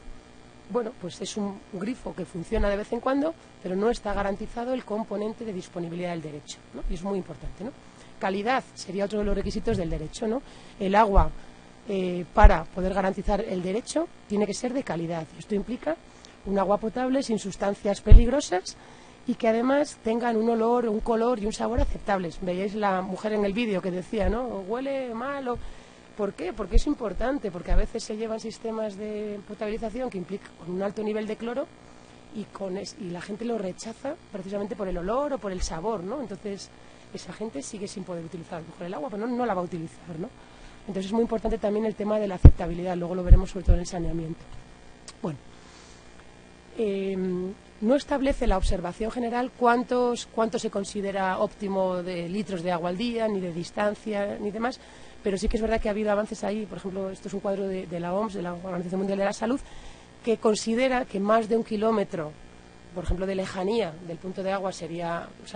bueno, pues es un grifo que funciona de vez en cuando, pero no está garantizado el componente de disponibilidad del derecho, ¿no? Y es muy importante, ¿no? Calidad sería otro de los requisitos del derecho, ¿no? El agua, para poder garantizar el derecho, tiene que ser de calidad. Esto implica un agua potable sin sustancias peligrosas y que además tengan un olor, un color y un sabor aceptables. Veíais la mujer en el vídeo que decía, ¿no? Huele mal. ¿Por qué? Porque es importante, porque a veces se llevan sistemas de potabilización que implican un alto nivel de cloro y la gente lo rechaza precisamente por el olor o por el sabor, ¿no? Entonces esa gente sigue sin poder utilizar mejor el agua, pero no la va a utilizar, ¿no? Entonces es muy importante también el tema de la aceptabilidad, luego lo veremos sobre todo en el saneamiento. Bueno, no establece la observación general cuánto se considera óptimo de litros de agua al día, ni de distancia, ni demás, pero sí que es verdad que ha habido avances ahí. Por ejemplo, esto es un cuadro de la OMS, de la Organización Mundial de la Salud, que considera que más de 1 kilómetro, por ejemplo, de lejanía del punto de agua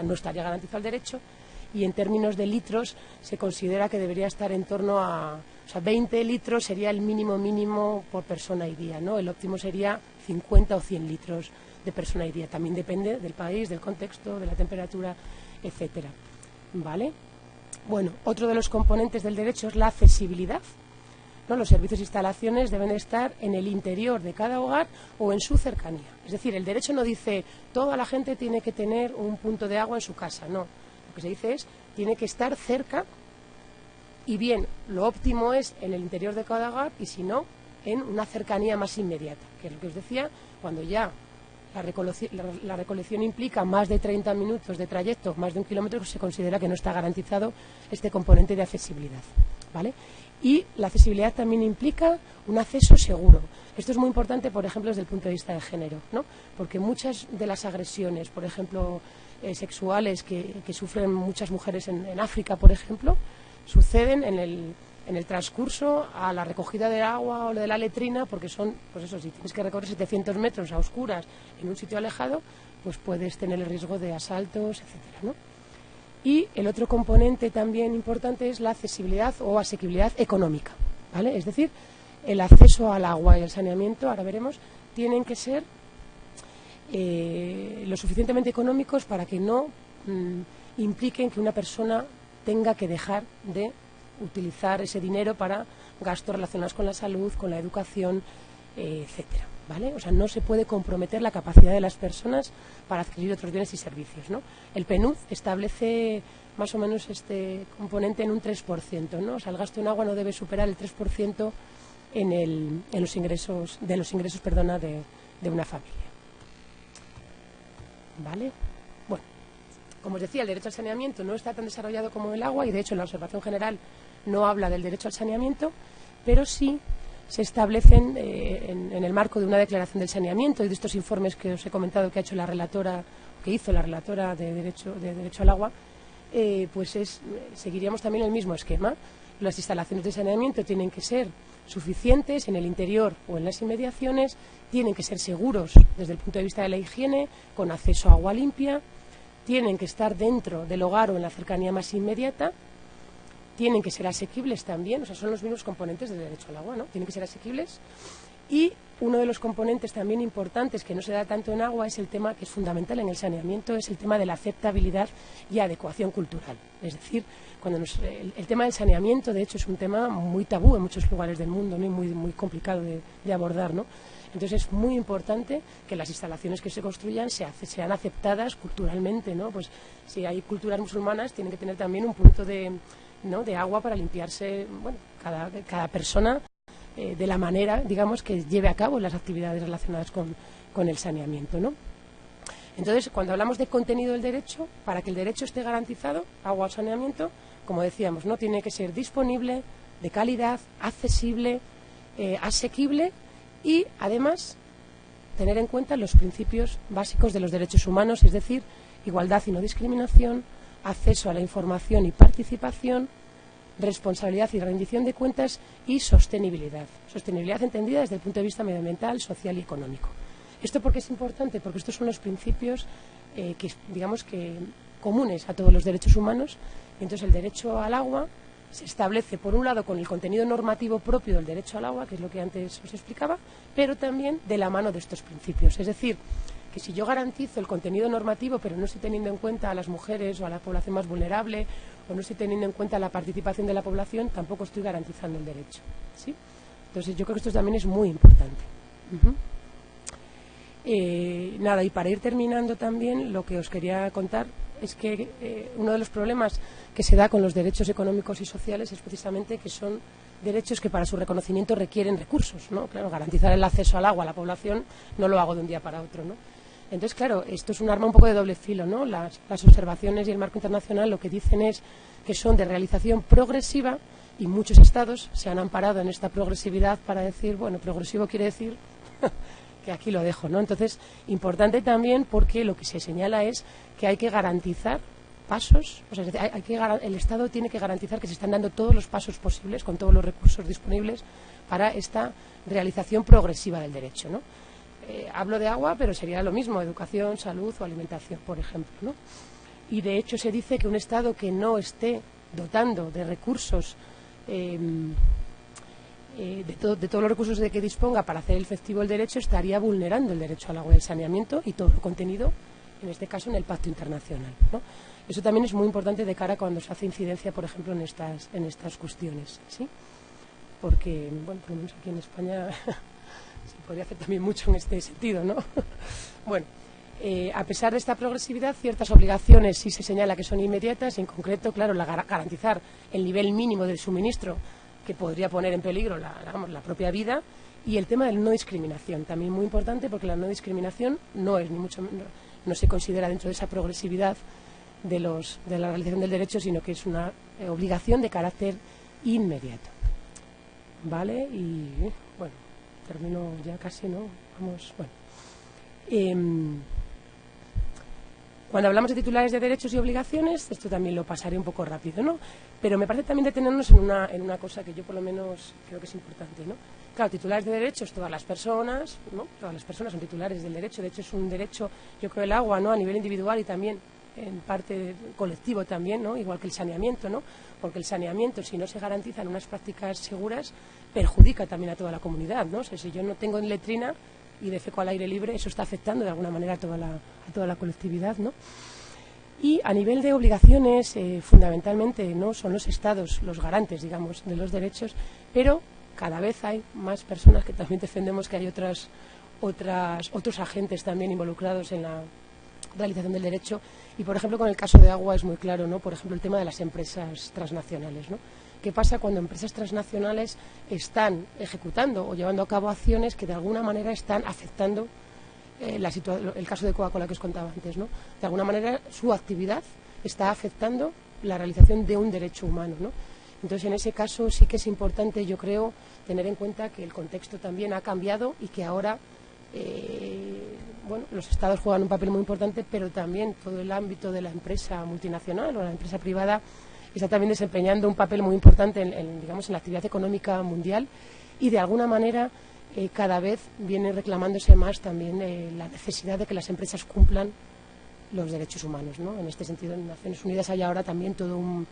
no estaría garantizado el derecho, y en términos de litros se considera que debería estar en torno a 20 litros sería el mínimo por persona y día, ¿no? El óptimo sería 50 o 100 litros de persona y día. También depende del país, del contexto, de la temperatura, etcétera, ¿vale? Bueno, otro de los componentes del derecho es la accesibilidad, ¿no? Los servicios e instalaciones deben estar en el interior de cada hogar o en su cercanía. Es decir, el derecho no dice toda la gente tiene que tener un punto de agua en su casa, no. Lo que se dice es tiene que estar cerca y bien, lo óptimo es en el interior de cada hogar y si no, en una cercanía más inmediata, que es lo que os decía, cuando ya la recolección implica más de 30 minutos de trayecto, más de 1 kilómetro, se considera que no está garantizado este componente de accesibilidad, ¿vale? Y la accesibilidad también implica un acceso seguro. Esto es muy importante, por ejemplo, desde el punto de vista de género, ¿no? Porque muchas de las agresiones, por ejemplo, sexuales que sufren muchas mujeres en África, por ejemplo, suceden en el transcurso a la recogida del agua o de la letrina, porque son, pues eso, si tienes que recorrer 700 metros a oscuras en un sitio alejado, pues puedes tener el riesgo de asaltos, etcétera, ¿no? Y el otro componente también importante es la accesibilidad o asequibilidad económica, ¿vale? Es decir, el acceso al agua y el saneamiento, ahora veremos, tienen que ser lo suficientemente económicos para que no impliquen que una persona tenga que dejar de utilizar ese dinero para gastos relacionados con la salud, con la educación, etcétera, ¿vale? O sea, no se puede comprometer la capacidad de las personas para adquirir otros bienes y servicios, ¿no? El PNUD establece más o menos este componente en un 3%, ¿no? O sea, el gasto en agua no debe superar el 3% en los ingresos de una familia. ¿Vale? Bueno, como os decía, el derecho al saneamiento no está tan desarrollado como el agua y, de hecho, en la observación general no habla del derecho al saneamiento, pero sí se establecen en el marco de una declaración del saneamiento y de estos informes que os he comentado que hizo la relatora de derecho al agua, seguiríamos también el mismo esquema. Las instalaciones de saneamiento tienen que ser suficientes en el interior o en las inmediaciones, tienen que ser seguros desde el punto de vista de la higiene, con acceso a agua limpia, tienen que estar dentro del hogar o en la cercanía más inmediata, tienen que ser asequibles también, o sea, son los mismos componentes del derecho al agua, ¿no? Tienen que ser asequibles. Y uno de los componentes también importantes que no se da tanto en agua es el tema que es fundamental en el saneamiento, es el tema de la aceptabilidad y adecuación cultural. Es decir, el tema del saneamiento, de hecho, es un tema muy tabú en muchos lugares del mundo, ¿no? Y muy complicado de abordar, ¿no? Entonces es muy importante que las instalaciones que se construyan sean aceptadas culturalmente, ¿no? Pues si hay culturas musulmanas, tienen que tener también un punto de agua para limpiarse, bueno, cada persona de la manera, digamos, que lleve a cabo las actividades relacionadas con el saneamiento, ¿no? Entonces, cuando hablamos de contenido del derecho, para que el derecho esté garantizado, agua o saneamiento, como decíamos, ¿no? Tiene que ser disponible, de calidad, accesible, asequible y, además, tener en cuenta los principios básicos de los derechos humanos, es decir, igualdad y no discriminación, acceso a la información y participación, responsabilidad y rendición de cuentas y sostenibilidad. Sostenibilidad entendida desde el punto de vista medioambiental, social y económico. ¿Esto por qué es importante? Porque estos son los principios que comunes a todos los derechos humanos. Y entonces el derecho al agua se establece, por un lado, con el contenido normativo propio del derecho al agua, que es lo que antes os explicaba, pero también de la mano de estos principios. Es decir, que si yo garantizo el contenido normativo, pero no estoy teniendo en cuenta a las mujeres o a la población más vulnerable, o no estoy teniendo en cuenta la participación de la población, tampoco estoy garantizando el derecho, ¿sí? Entonces yo creo que esto también es muy importante. Y para ir terminando también, lo que os quería contar es que uno de los problemas que se da con los derechos económicos y sociales es precisamente que son derechos que para su reconocimiento requieren recursos, ¿no? Claro, garantizar el acceso al agua a la población no lo hago de un día para otro, ¿no? Entonces, claro, esto es un arma un poco de doble filo, ¿no? Las observaciones y el marco internacional lo que dicen es que son de realización progresiva y muchos estados se han amparado en esta progresividad para decir, bueno, progresivo quiere decir que aquí lo dejo, ¿no? Entonces, importante también porque lo que se señala es que hay que garantizar pasos, o sea, el Estado tiene que garantizar que se están dando todos los pasos posibles con todos los recursos disponibles para esta realización progresiva del derecho, ¿no? Hablo de agua, pero sería lo mismo, educación, salud o alimentación, por ejemplo, ¿no? Y de hecho se dice que un Estado que no esté dotando de recursos, de todos los recursos de que disponga para hacer efectivo el derecho, estaría vulnerando el derecho al agua y al saneamiento y todo lo contenido, en este caso, en el Pacto Internacional, ¿no? Eso también es muy importante de cara a cuando se hace incidencia, por ejemplo, en estas cuestiones, ¿sí? Porque, bueno, por lo menos aquí en España se podría hacer también mucho en este sentido, ¿no? Bueno, a pesar de esta progresividad, ciertas obligaciones sí se señala que son inmediatas, y en concreto, claro, garantizar el nivel mínimo del suministro que podría poner en peligro la propia vida, y el tema de la no discriminación, también muy importante, porque la no discriminación no es ni mucho menos, no se considera dentro de esa progresividad de la realización del derecho, sino que es una obligación de carácter inmediato. ¿Vale? Y bueno, termino ya casi, ¿no? Vamos, bueno. Cuando hablamos de titulares de derechos y obligaciones, esto también lo pasaré un poco rápido, ¿no? Pero me parece también detenernos en una cosa que yo por lo menos creo que es importante, ¿no? Claro, titulares de derechos, todas las personas, ¿no? Todas las personas son titulares del derecho. De hecho, es un derecho, yo creo, el agua, ¿no? A nivel individual y también en parte colectivo también, ¿no? Igual que el saneamiento, ¿no? Porque el saneamiento, si no se garantizan unas prácticas seguras, perjudica también a toda la comunidad, ¿no? O sea, si yo no tengo letrina y defeco al aire libre, eso está afectando de alguna manera a toda la colectividad, ¿no? Y a nivel de obligaciones, fundamentalmente, ¿no? Son los estados los garantes, digamos, de los derechos, pero cada vez hay más personas que también defendemos que hay otros agentes también involucrados en la realización del derecho. Y, por ejemplo, con el caso de agua es muy claro, ¿no? Por ejemplo, el tema de las empresas transnacionales, ¿no? ¿Qué pasa cuando empresas transnacionales están ejecutando o llevando a cabo acciones que de alguna manera están afectando el caso de Coca-Cola que os contaba antes, ¿no? De alguna manera su actividad está afectando la realización de un derecho humano, ¿no? Entonces, en ese caso sí que es importante, yo creo, tener en cuenta que el contexto también ha cambiado y que ahora bueno, los estados juegan un papel muy importante, pero también todo el ámbito de la empresa multinacional o la empresa privada está también desempeñando un papel muy importante digamos, en la actividad económica mundial y de alguna manera cada vez viene reclamándose más también la necesidad de que las empresas cumplan los derechos humanos, ¿no? En este sentido, en Naciones Unidas hay ahora también todo un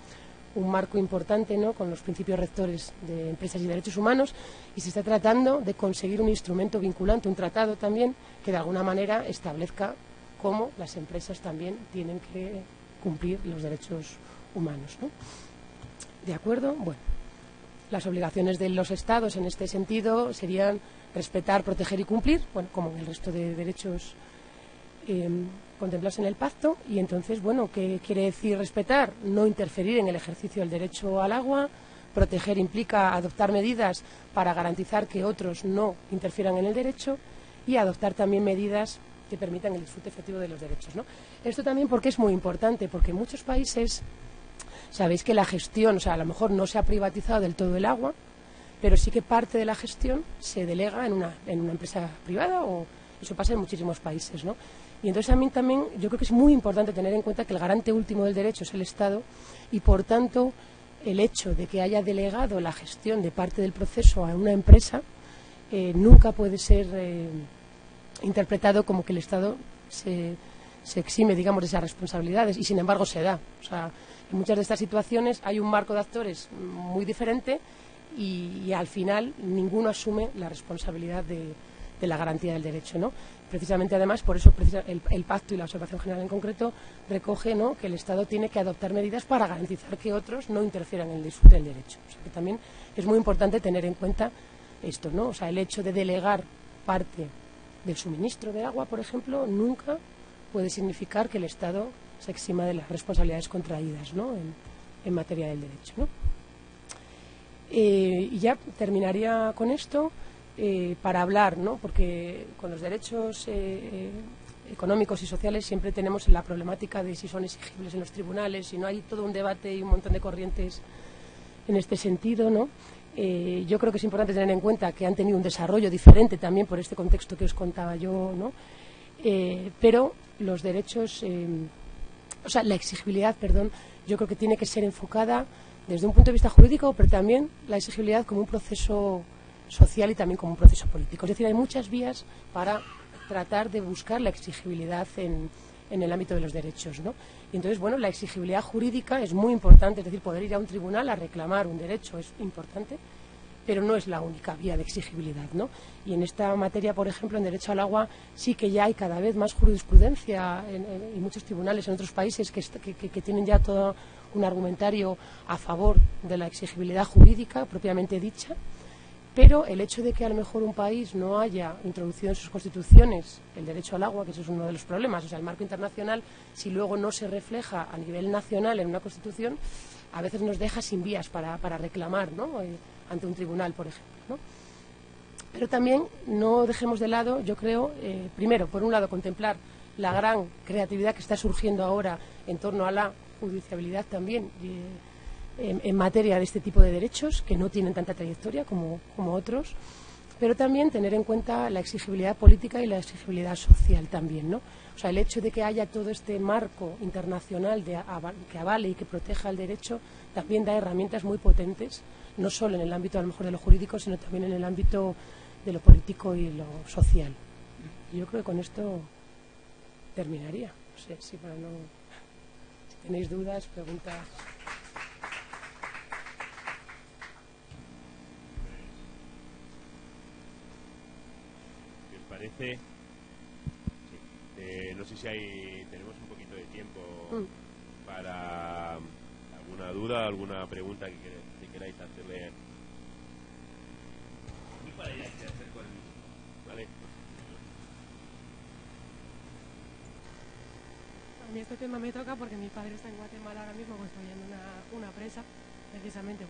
marco importante, ¿no? Con los principios rectores de empresas y derechos humanos, y se está tratando de conseguir un instrumento vinculante, un tratado también que de alguna manera establezca cómo las empresas también tienen que cumplir los derechos humanos, ¿no? ¿De acuerdo? Bueno, las obligaciones de los estados en este sentido serían respetar, proteger y cumplir, bueno, como en el resto de derechos contemplados en el pacto. Y entonces, bueno, ¿qué quiere decir respetar? No interferir en el ejercicio del derecho al agua. Proteger implica adoptar medidas para garantizar que otros no interfieran en el derecho, y adoptar también medidas que permitan el disfrute efectivo de los derechos, ¿no? Esto también porque es muy importante, porque en muchos países sabéis que la gestión, o sea, a lo mejor no se ha privatizado del todo el agua, pero sí que parte de la gestión se delega en una empresa privada, o eso pasa en muchísimos países, ¿no? Y entonces también yo creo que es muy importante tener en cuenta que el garante último del derecho es el Estado, y por tanto el hecho de que haya delegado la gestión de parte del proceso a una empresa nunca puede ser interpretado como que el Estado se exime, digamos, de esas responsabilidades, y sin embargo se da. O sea, en muchas de estas situaciones hay un marco de actores muy diferente y al final ninguno asume la responsabilidad de la garantía del derecho, ¿no? Precisamente, además, por eso el pacto y la observación general en concreto recoge, ¿no?, que el Estado tiene que adoptar medidas para garantizar que otros no interfieran en el disfrute del derecho. O sea, que también es muy importante tener en cuenta esto, ¿no? O sea, el hecho de delegar parte del suministro de agua, por ejemplo, nunca puede significar que el Estado se exima de las responsabilidades contraídas, ¿no?, en materia del derecho, ¿no? Y ya terminaría con esto. Para hablar, ¿no?, porque con los derechos económicos y sociales siempre tenemos la problemática de si son exigibles en los tribunales, si no. Hay todo un debate y un montón de corrientes en este sentido, ¿no? Yo creo que es importante tener en cuenta que han tenido un desarrollo diferente también por este contexto que os contaba yo, ¿no? Pero los derechos, o sea, la exigibilidad, perdón, yo creo que tiene que ser enfocada desde un punto de vista jurídico, pero también la exigibilidad como un proceso social y también como un proceso político. Es decir, hay muchas vías para tratar de buscar la exigibilidad en el ámbito de los derechos, ¿no? Y entonces, bueno, la exigibilidad jurídica es muy importante, es decir, poder ir a un tribunal a reclamar un derecho es importante, pero no es la única vía de exigibilidad, ¿no? Y en esta materia, por ejemplo, en derecho al agua, sí que ya hay cada vez más jurisprudencia y muchos tribunales en otros países que tienen ya todo un argumentario a favor de la exigibilidad jurídica propiamente dicha. Pero el hecho de que a lo mejor un país no haya introducido en sus constituciones el derecho al agua, que eso es uno de los problemas, o sea, el marco internacional, si luego no se refleja a nivel nacional en una constitución, a veces nos deja sin vías para reclamar, ¿no?, ante un tribunal, por ejemplo, ¿no? Pero también no dejemos de lado, yo creo, primero, por un lado, contemplar la gran creatividad que está surgiendo ahora en torno a la judiciabilidad también en materia de este tipo de derechos, que no tienen tanta trayectoria como otros, pero también tener en cuenta la exigibilidad política y la exigibilidad social también, ¿no? O sea, el hecho de que haya todo este marco internacional que avale y que proteja el derecho también da herramientas muy potentes, no solo en el ámbito a lo mejor de lo jurídico, sino también en el ámbito de lo político y lo social. Yo creo que con esto terminaría. No sé si para no... Si tenéis dudas, preguntas... ¿Qué os parece? No sé si tenemos un poquito de tiempo para alguna duda, alguna pregunta que queráis hacerle. Y para allá, que acerco al mismo, ¿vale? A mí este tema me toca porque mi padre está en Guatemala ahora mismo construyendo una presa, precisamente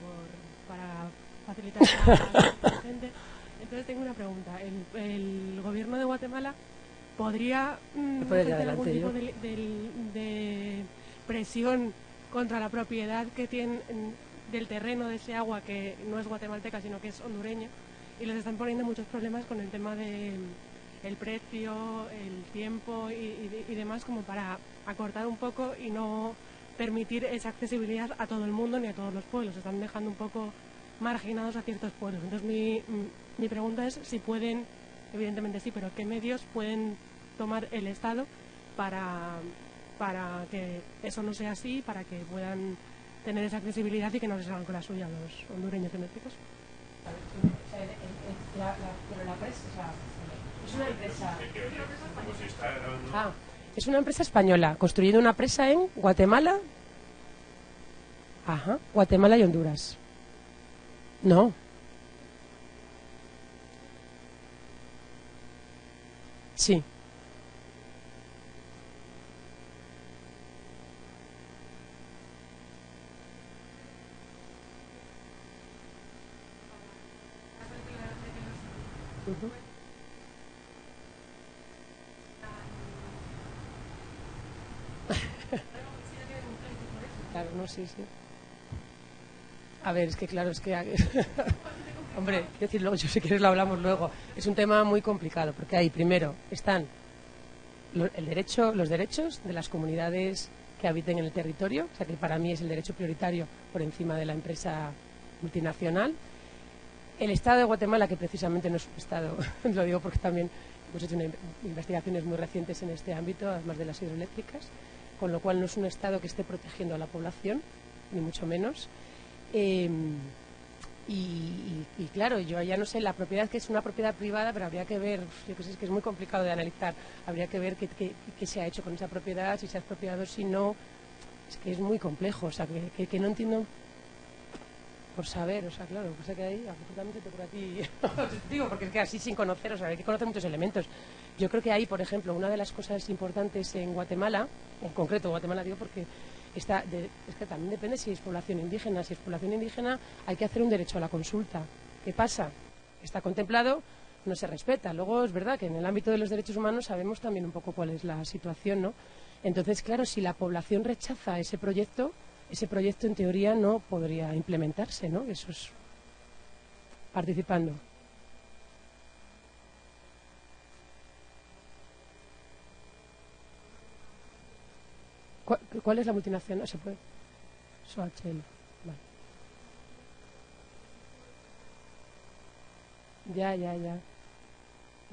para facilitar a la gente. Entonces tengo una pregunta. ¿El gobierno de Guatemala podría ejercer algún tipo de presión contra la propiedad que tienen del terreno de ese agua, que no es guatemalteca sino que es hondureña, y les están poniendo muchos problemas con el tema del precio, el tiempo y demás, como para acortar un poco y no permitir esa accesibilidad a todo el mundo ni a todos los pueblos? Están dejando un poco marginados a ciertos pueblos. Entonces mi pregunta es si pueden, evidentemente sí, pero ¿qué medios pueden tomar el Estado para que eso no sea así, para que puedan tener esa accesibilidad y que no les hagan con la suya a los hondureños en este caso? Pero la presa, o sea, es una empresa... es una empresa española construyendo una presa en Guatemala. Ajá, Guatemala y Honduras. No. Sí. Claro, no, sí. A ver, es que claro, es que... Hombre, quiero decir, luego, yo si quieres lo hablamos luego. Es un tema muy complicado, porque ahí primero están los derechos de las comunidades que habiten en el territorio, o sea que para mí es el derecho prioritario por encima de la empresa multinacional. El Estado de Guatemala, que precisamente no es un Estado, lo digo porque también hemos hecho investigaciones muy recientes en este ámbito, además de las hidroeléctricas, con lo cual no es un Estado que esté protegiendo a la población, ni mucho menos. Y claro, yo ya no sé, la propiedad, que es una propiedad privada, pero habría que ver, yo que sé, es que es muy complicado de analizar, habría que ver qué se ha hecho con esa propiedad, si se ha expropiado, si no, es que es muy complejo, o sea, que no entiendo por saber, o sea, claro, lo que pasa que ahí, absolutamente te ocurre a ti, digo, porque es que así sin conocer, o sea, hay que conocer muchos elementos. Yo creo que ahí, por ejemplo, una de las cosas importantes en Guatemala, en concreto Guatemala, digo, porque es que también depende si es población indígena. Si es población indígena hay que hacer un derecho a la consulta. ¿Qué pasa? Está contemplado, no se respeta. Luego es verdad que en el ámbito de los derechos humanos sabemos también un poco cuál es la situación, ¿no? Entonces, claro, si la población rechaza ese proyecto en teoría no podría implementarse, ¿no? Eso es participando. ¿Cuál es la multinacional? ¿Se puede? SOHL. Vale.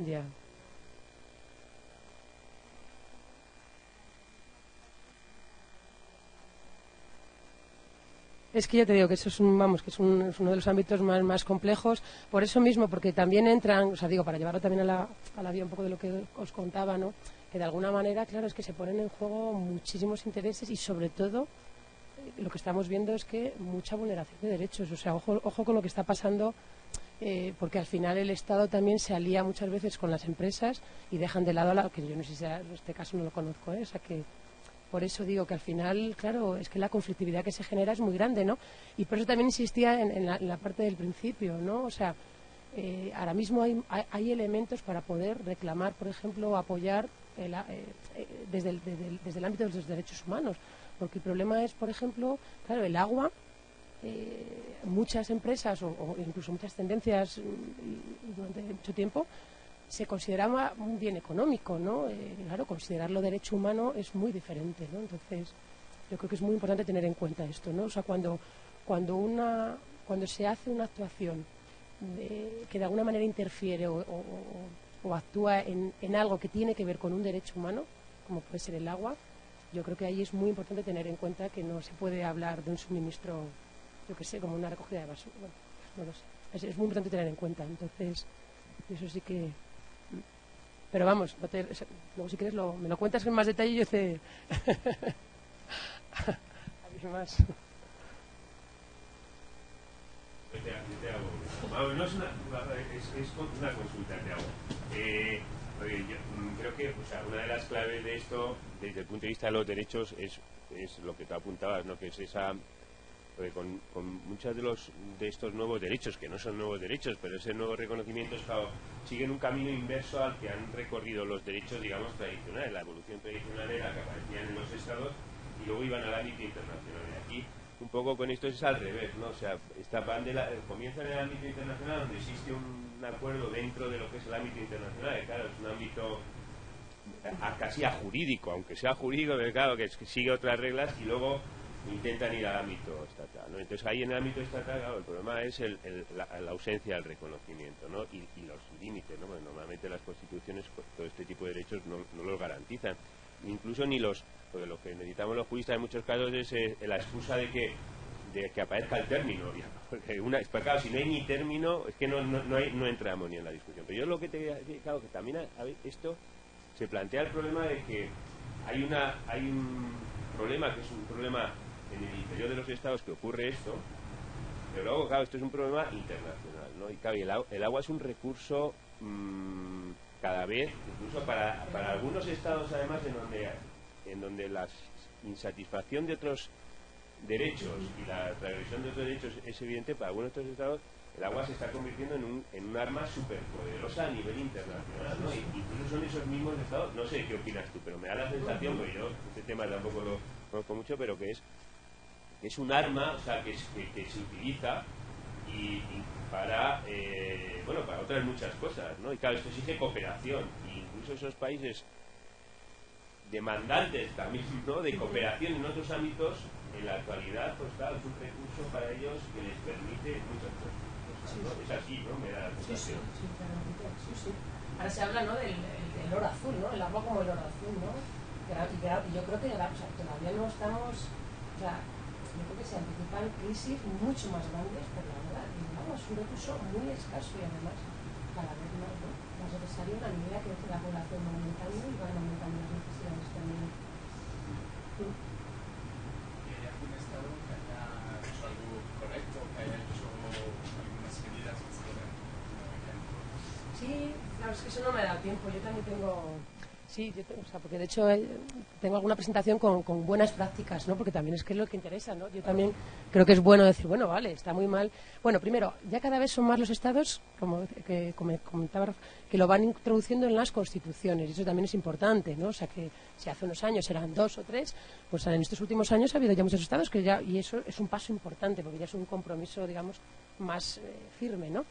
Ya. Es que ya te digo que eso es es uno de los ámbitos más complejos, por eso mismo, porque también entran, o sea, digo, para llevarlo también a la vía un poco de lo que os contaba, ¿no? Que de alguna manera, claro, es que se ponen en juego muchísimos intereses y sobre todo lo que estamos viendo es que mucha vulneración de derechos, o sea, ojo con lo que está pasando, porque al final el Estado también se alía muchas veces con las empresas y dejan de lado que yo no sé si en este caso no lo conozco, o sea que por eso digo que al final, claro, es que la conflictividad que se genera es muy grande, ¿no? Y por eso también insistía en la parte del principio, ¿no? O sea, ahora mismo hay elementos para poder reclamar, por ejemplo, o apoyar desde el ámbito de los derechos humanos, porque el problema es, por ejemplo, claro, el agua muchas empresas o incluso muchas tendencias durante mucho tiempo se consideraba un bien económico, ¿no? Claro, considerarlo derecho humano es muy diferente, ¿no? Entonces, yo creo que es muy importante tener en cuenta esto, ¿no? O sea, cuando se hace una actuación que de alguna manera interfiere o actúa en algo que tiene que ver con un derecho humano, como puede ser el agua, yo creo que ahí es muy importante tener en cuenta que no se puede hablar de un suministro, yo qué sé, como una recogida de basura. Bueno, no lo sé. Es muy importante tener en cuenta. Entonces, eso sí que... Pero vamos, luego si quieres me lo cuentas en más detalle y yo te... más. No es una consulta, te hago. Yo creo que una de las claves de esto, desde el punto de vista de los derechos, es lo que tú apuntabas, ¿no? Que es esa... Porque con muchos de estos nuevos derechos, que no son nuevos derechos, pero ese nuevo reconocimiento siguen un camino inverso al que han recorrido los derechos, digamos, tradicionales. La evolución tradicional era que aparecían en los estados y luego iban al ámbito internacional. Y aquí, un poco con esto es al revés, ¿no? O sea, comienza en el ámbito internacional, donde existe un acuerdo dentro de lo que es el ámbito internacional, que claro, es un ámbito casi jurídico, aunque sea jurídico, pero claro, que sigue otras reglas y luego intentan ir al ámbito estatal, ¿no? Entonces ahí en el ámbito estatal, claro, el problema es la ausencia del reconocimiento, ¿no? Y los límites, ¿no? Porque normalmente las constituciones todo este tipo de derechos no los garantizan, incluso ni porque lo que necesitamos los juristas en muchos casos es la excusa de que aparezca el término, porque claro, si no hay ni término es que no entramos ni en la discusión. Pero yo lo que te voy a decir, claro, que también esto se plantea el problema de que hay un problema que es un problema en el interior de los estados que ocurre esto, pero luego, claro, esto es un problema internacional, ¿no? Y claro, el agua es un recurso cada vez, incluso para algunos estados, además, en donde la insatisfacción de otros derechos y la transgresión de otros derechos es evidente, para algunos de estos estados el agua se está convirtiendo en un arma superpoderosa a nivel internacional, ¿no? Y incluso son esos mismos estados, no sé qué opinas tú, pero me da la sensación, porque yo este tema tampoco lo conozco mucho, pero que es un arma, o sea, que se utiliza y para otras muchas cosas, ¿no? Y claro, esto exige cooperación, e incluso esos países demandantes también, ¿no?, de cooperación en otros ámbitos, en la actualidad, pues claro, es un recurso para ellos que les permite muchas cosas, ¿no? Es así, ¿no? Me da la sensación. Sí. Ahora se habla, ¿no?, del oro azul, ¿no? El agua como el oro azul, ¿no? Y yo creo que todavía no estamos... O sea, yo creo que se anticipan crisis mucho más grandes, por la verdad. El agua es un recurso muy escaso y además cada vez más, ¿no?, más necesario a medida que la población va aumentando y van aumentando las necesidades también. ¿Hay algún estado que haya hecho algo correcto, que haya hecho algunas medidas que se puedan poner? Sí, claro, es que eso no me da tiempo. Yo también tengo... Sí, o sea, porque de hecho tengo alguna presentación con buenas prácticas, ¿no? Porque también es que es lo que interesa, ¿no? Yo también creo que es bueno decir, bueno, vale, está muy mal. Bueno, primero, ya cada vez son más los estados, como comentaba, que lo van introduciendo en las constituciones, y eso también es importante, ¿no? O sea, que si hace unos años eran 2 o 3, pues en estos últimos años ha habido ya muchos estados que ya, y eso es un paso importante, porque ya es un compromiso, digamos, más firme, ¿no?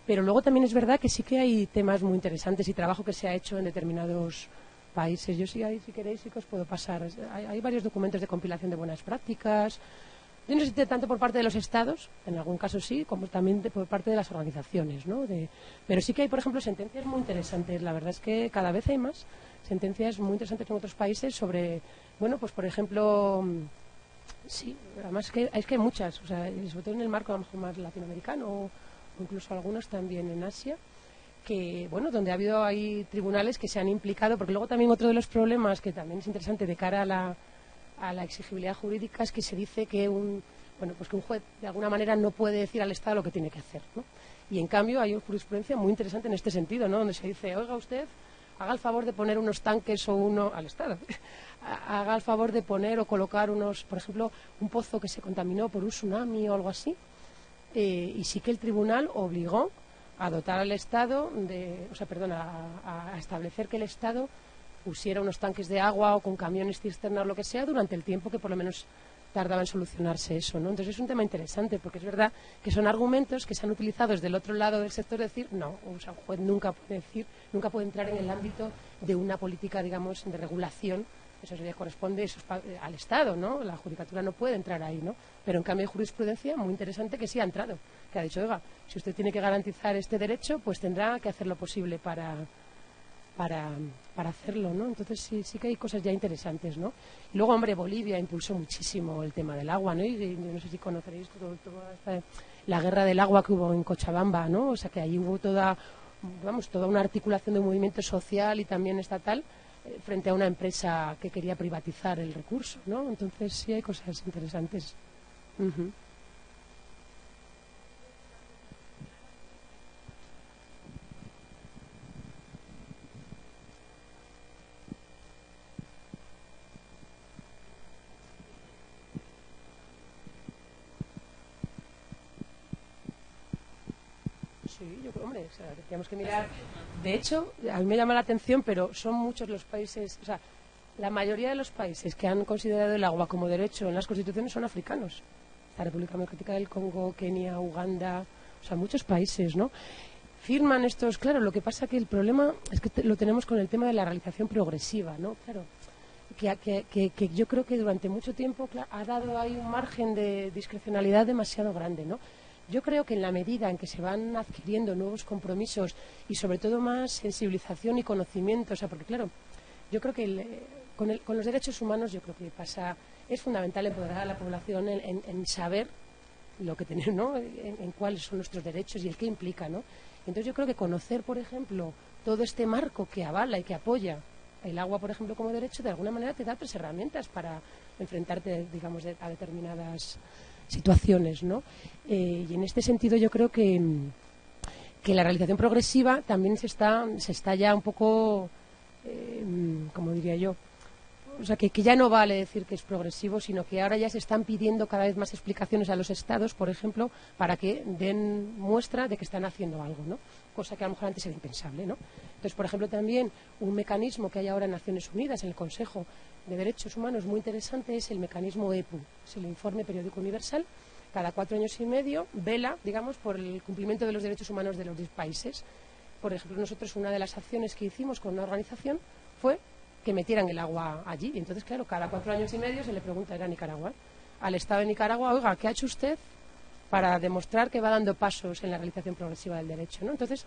Pero luego también es verdad que sí que hay temas muy interesantes y trabajo que se ha hecho en determinados países. Yo sí, si queréis, sí que os puedo pasar. Hay varios documentos de compilación de buenas prácticas. Yo no sé si tanto por parte de los estados, en algún caso sí, como también por parte de las organizaciones, ¿no? Pero sí que hay, por ejemplo, sentencias muy interesantes. La verdad es que cada vez hay más sentencias muy interesantes en otros países sobre, bueno, pues por ejemplo... Sí, además es que hay muchas, o sea, sobre todo en el marco a lo mejor más latinoamericano o incluso algunos también en Asia, que, bueno, donde ha habido ahí tribunales que se han implicado, porque luego también otro de los problemas que también es interesante de cara a la exigibilidad jurídica es que se dice que un juez de alguna manera no puede decir al Estado lo que tiene que hacer, ¿no? Y en cambio hay una jurisprudencia muy interesante en este sentido, ¿no? Donde se dice, oiga usted, haga el favor de poner unos tanques o uno al Estado, haga el favor de poner o colocar unos, por ejemplo, un pozo que se contaminó por un tsunami o algo así. Y sí que el tribunal obligó a dotar al Estado a establecer que el Estado pusiera unos tanques de agua o con camiones cisterna o lo que sea durante el tiempo que por lo menos tardaba en solucionarse eso, ¿no? Entonces es un tema interesante, porque es verdad que son argumentos que se han utilizado desde el otro lado del sector, decir, no, o sea, un juez nunca puede entrar en el ámbito de una política, digamos, de regulación. Eso le corresponde al Estado, ¿no? La judicatura no puede entrar ahí, ¿no? Pero en cambio hay jurisprudencia muy interesante que sí ha entrado, que ha dicho, oiga, si usted tiene que garantizar este derecho, pues tendrá que hacer lo posible para hacerlo, ¿no? Entonces sí que hay cosas ya interesantes, ¿no? Y luego, hombre, Bolivia impulsó muchísimo el tema del agua, ¿no? Y no sé si conoceréis la guerra del agua que hubo en Cochabamba, ¿no? O sea, que ahí hubo toda una articulación de un movimiento social y también estatal frente a una empresa que quería privatizar el recurso, ¿no? Entonces sí hay cosas interesantes. Uh-huh. Sí, yo creo, hombre, o sea, tenemos que mirar. De hecho, a mí me llama la atención, pero son muchos los países, o sea, la mayoría de los países que han considerado el agua como derecho en las constituciones son africanos. La República Democrática del Congo, Kenia, Uganda, o sea, muchos países, ¿no? Firman estos, claro, lo que pasa que el problema es que lo tenemos con el tema de la realización progresiva, ¿no? Claro, que yo creo que durante mucho tiempo ha dado ahí un margen de discrecionalidad demasiado grande, ¿no? Yo creo que en la medida en que se van adquiriendo nuevos compromisos y sobre todo más sensibilización y conocimiento, o sea, porque claro, yo creo que con los derechos humanos yo creo que es fundamental empoderar a la población en saber lo que tenemos, ¿no? En cuáles son nuestros derechos y el qué implica, ¿no? Entonces yo creo que conocer, por ejemplo, todo este marco que avala y que apoya el agua, por ejemplo, como derecho, de alguna manera te da tres herramientas para enfrentarte, digamos, a determinadas situaciones, ¿no? Y en este sentido yo creo que la realización progresiva también se está ya un poco, como diría yo, o sea, que ya no vale decir que es progresivo, sino que ahora ya se están pidiendo cada vez más explicaciones a los estados, por ejemplo, para que den muestra de que están haciendo algo, ¿no? Cosa que a lo mejor antes era impensable, ¿no? Entonces, por ejemplo, también un mecanismo que hay ahora en Naciones Unidas, en el Consejo de Derechos Humanos, muy interesante, es el mecanismo EPU, es el Informe Periódico Universal. Cada 4 años y medio vela, digamos, por el cumplimiento de los derechos humanos de los 10 países. Por ejemplo, nosotros una de las acciones que hicimos con una organización fue que metieran el agua allí. Y entonces, claro, cada 4 años y medio se le pregunta, era Nicaragua, al Estado de Nicaragua, oiga, ¿qué ha hecho usted para demostrar que va dando pasos en la realización progresiva del derecho, ¿no? Entonces,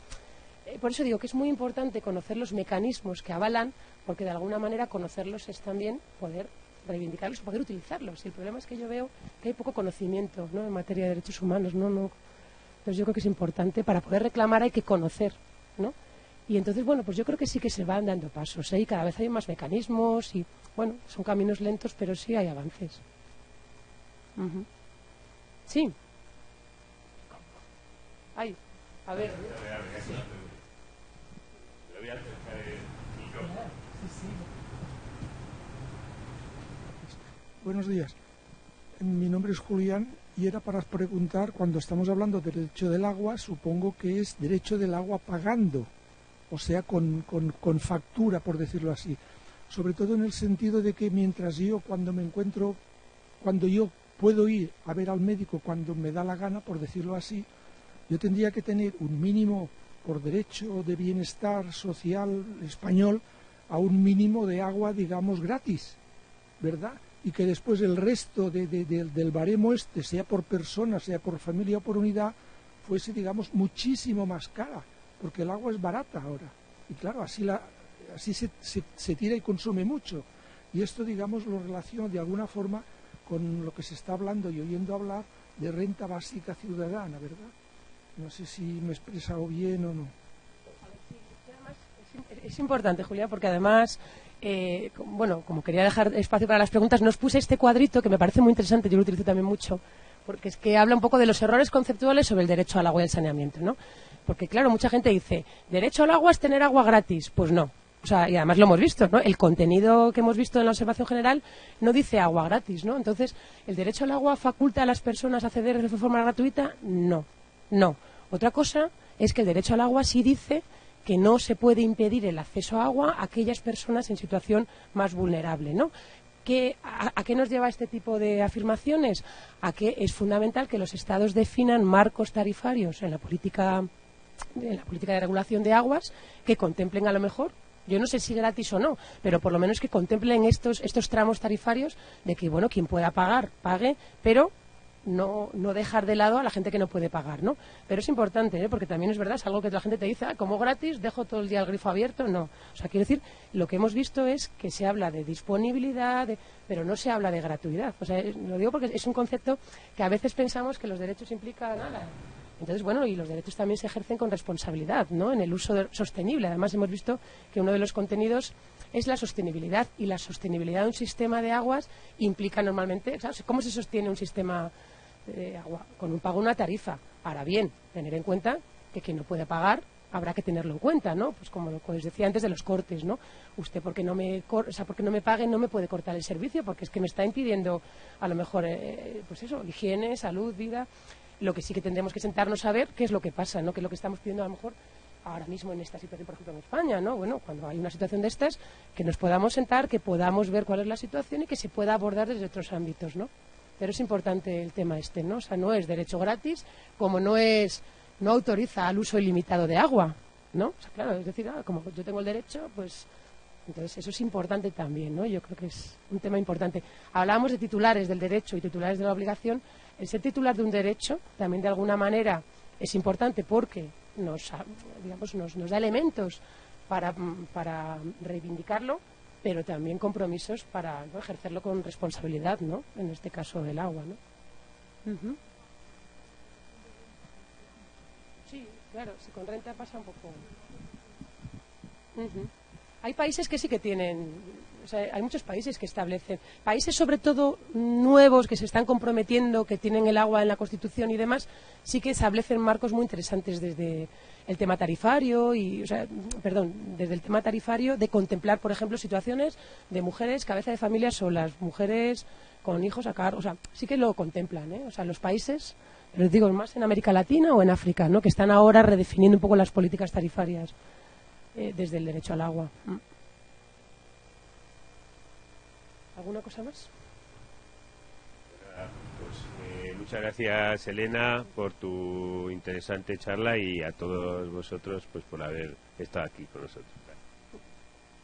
por eso digo que es muy importante conocer los mecanismos que avalan, porque de alguna manera conocerlos es también poder reivindicarlos o poder utilizarlos. Y el problema es que yo veo que hay poco conocimiento, ¿no?, en materia de derechos humanos, ¿no? Entonces yo creo que es importante, para poder reclamar hay que conocer, ¿no? Y entonces, bueno, pues yo creo que sí que se van dando pasos, ¿eh? Y cada vez hay más mecanismos y, bueno, son caminos lentos, pero sí hay avances. Uh-huh. Sí. Ay, a ver. Buenos días. Mi nombre es Julián y era para preguntar, cuando estamos hablando del derecho del agua, supongo que es derecho del agua pagando, o sea, con factura, por decirlo así. Sobre todo en el sentido de que mientras yo, cuando yo puedo ir a ver al médico cuando me da la gana, por decirlo así, yo tendría que tener un mínimo, por derecho de bienestar social español, a un mínimo de agua, digamos, gratis, ¿verdad? Y que después el resto del baremo sea por persona, sea por familia o por unidad, fuese, digamos, muchísimo más cara, porque el agua es barata ahora. Y claro, así se tira y consume mucho. Y esto, digamos, lo relaciono de alguna forma con lo que se está hablando y oyendo hablar de renta básica ciudadana, ¿verdad? No sé si me he expresado bien o no. Es importante, Julia, porque además, bueno, como quería dejar espacio para las preguntas, nos puse este cuadrito que me parece muy interesante, yo lo utilizo también mucho, porque es que habla un poco de los errores conceptuales sobre el derecho al agua y al saneamiento, ¿no? Porque, claro, mucha gente dice, derecho al agua es tener agua gratis. Pues no. O sea, y además lo hemos visto, ¿no? El contenido que hemos visto en la observación general no dice agua gratis, ¿no? Entonces, ¿el derecho al agua faculta a las personas a acceder de forma gratuita? No. No. Otra cosa es que el derecho al agua sí dice que no se puede impedir el acceso a agua a aquellas personas en situación más vulnerable, ¿no? ¿A qué nos lleva este tipo de afirmaciones? A que es fundamental que los Estados definan marcos tarifarios en la política de regulación de aguas que contemplen a lo mejor, yo no sé si gratis o no, pero por lo menos que contemplen estos tramos tarifarios de que, bueno, quien pueda pagar, pague, pero no dejar de lado a la gente que no puede pagar, ¿no? Pero es importante, ¿eh? Porque también es verdad, es algo que la gente te dice, como gratis, dejo todo el día el grifo abierto, no. O sea, quiero decir, lo que hemos visto es que se habla de disponibilidad, pero no se habla de gratuidad. O sea, lo digo porque es un concepto que a veces pensamos que los derechos implican nada. Entonces, bueno, y los derechos también se ejercen con responsabilidad, ¿no? En el uso sostenible. Además, hemos visto que uno de los contenidos es la sostenibilidad, y la sostenibilidad de un sistema de aguas implica normalmente, ¿sabes? ¿Cómo se sostiene un sistema de agua? Con un pago, una tarifa. Ahora bien, tener en cuenta que quien no puede pagar habrá que tenerlo en cuenta, ¿no? Pues como os decía antes de los cortes, ¿no? Usted porque no me pague no me puede cortar el servicio, porque es que me está impidiendo a lo mejor pues eso, higiene, salud, vida. Lo que sí que tendremos que sentarnos a ver qué es lo que pasa, ¿no? Que es lo que estamos pidiendo a lo mejor ahora mismo en esta situación, por ejemplo, en España, ¿no? Bueno, cuando hay una situación de estas, que nos podamos sentar, que podamos ver cuál es la situación y que se pueda abordar desde otros ámbitos, ¿no? Pero es importante el tema este, ¿no? O sea, no es derecho gratis, como no autoriza al uso ilimitado de agua, ¿no? O sea, claro, es decir, como yo tengo el derecho, pues entonces eso es importante también, ¿no? Yo creo que es un tema importante. Hablábamos de titulares del derecho y titulares de la obligación. El ser titular de un derecho también de alguna manera es importante porque nos da elementos para reivindicarlo, pero también compromisos para, ¿no?, ejercerlo con responsabilidad, ¿no? En este caso del agua, ¿no? Uh-huh. Sí, claro, si con renta pasa un poco. Uh-huh. Hay países que sí que tienen, o sea, hay muchos países que establecen, países sobre todo nuevos que se están comprometiendo, que tienen el agua en la Constitución y demás, sí que establecen marcos muy interesantes desde el tema tarifario desde el tema tarifario de contemplar, por ejemplo, situaciones de mujeres cabeza de familia solas, mujeres con hijos a cargo, o sea, sí que lo contemplan, ¿eh? O sea, los países, les digo, más en América Latina o en África, ¿no?, que están ahora redefiniendo un poco las políticas tarifarias desde el derecho al agua. ¿Alguna cosa más? Pues, muchas gracias, Elena, por tu interesante charla, y a todos vosotros pues por haber estado aquí con nosotros.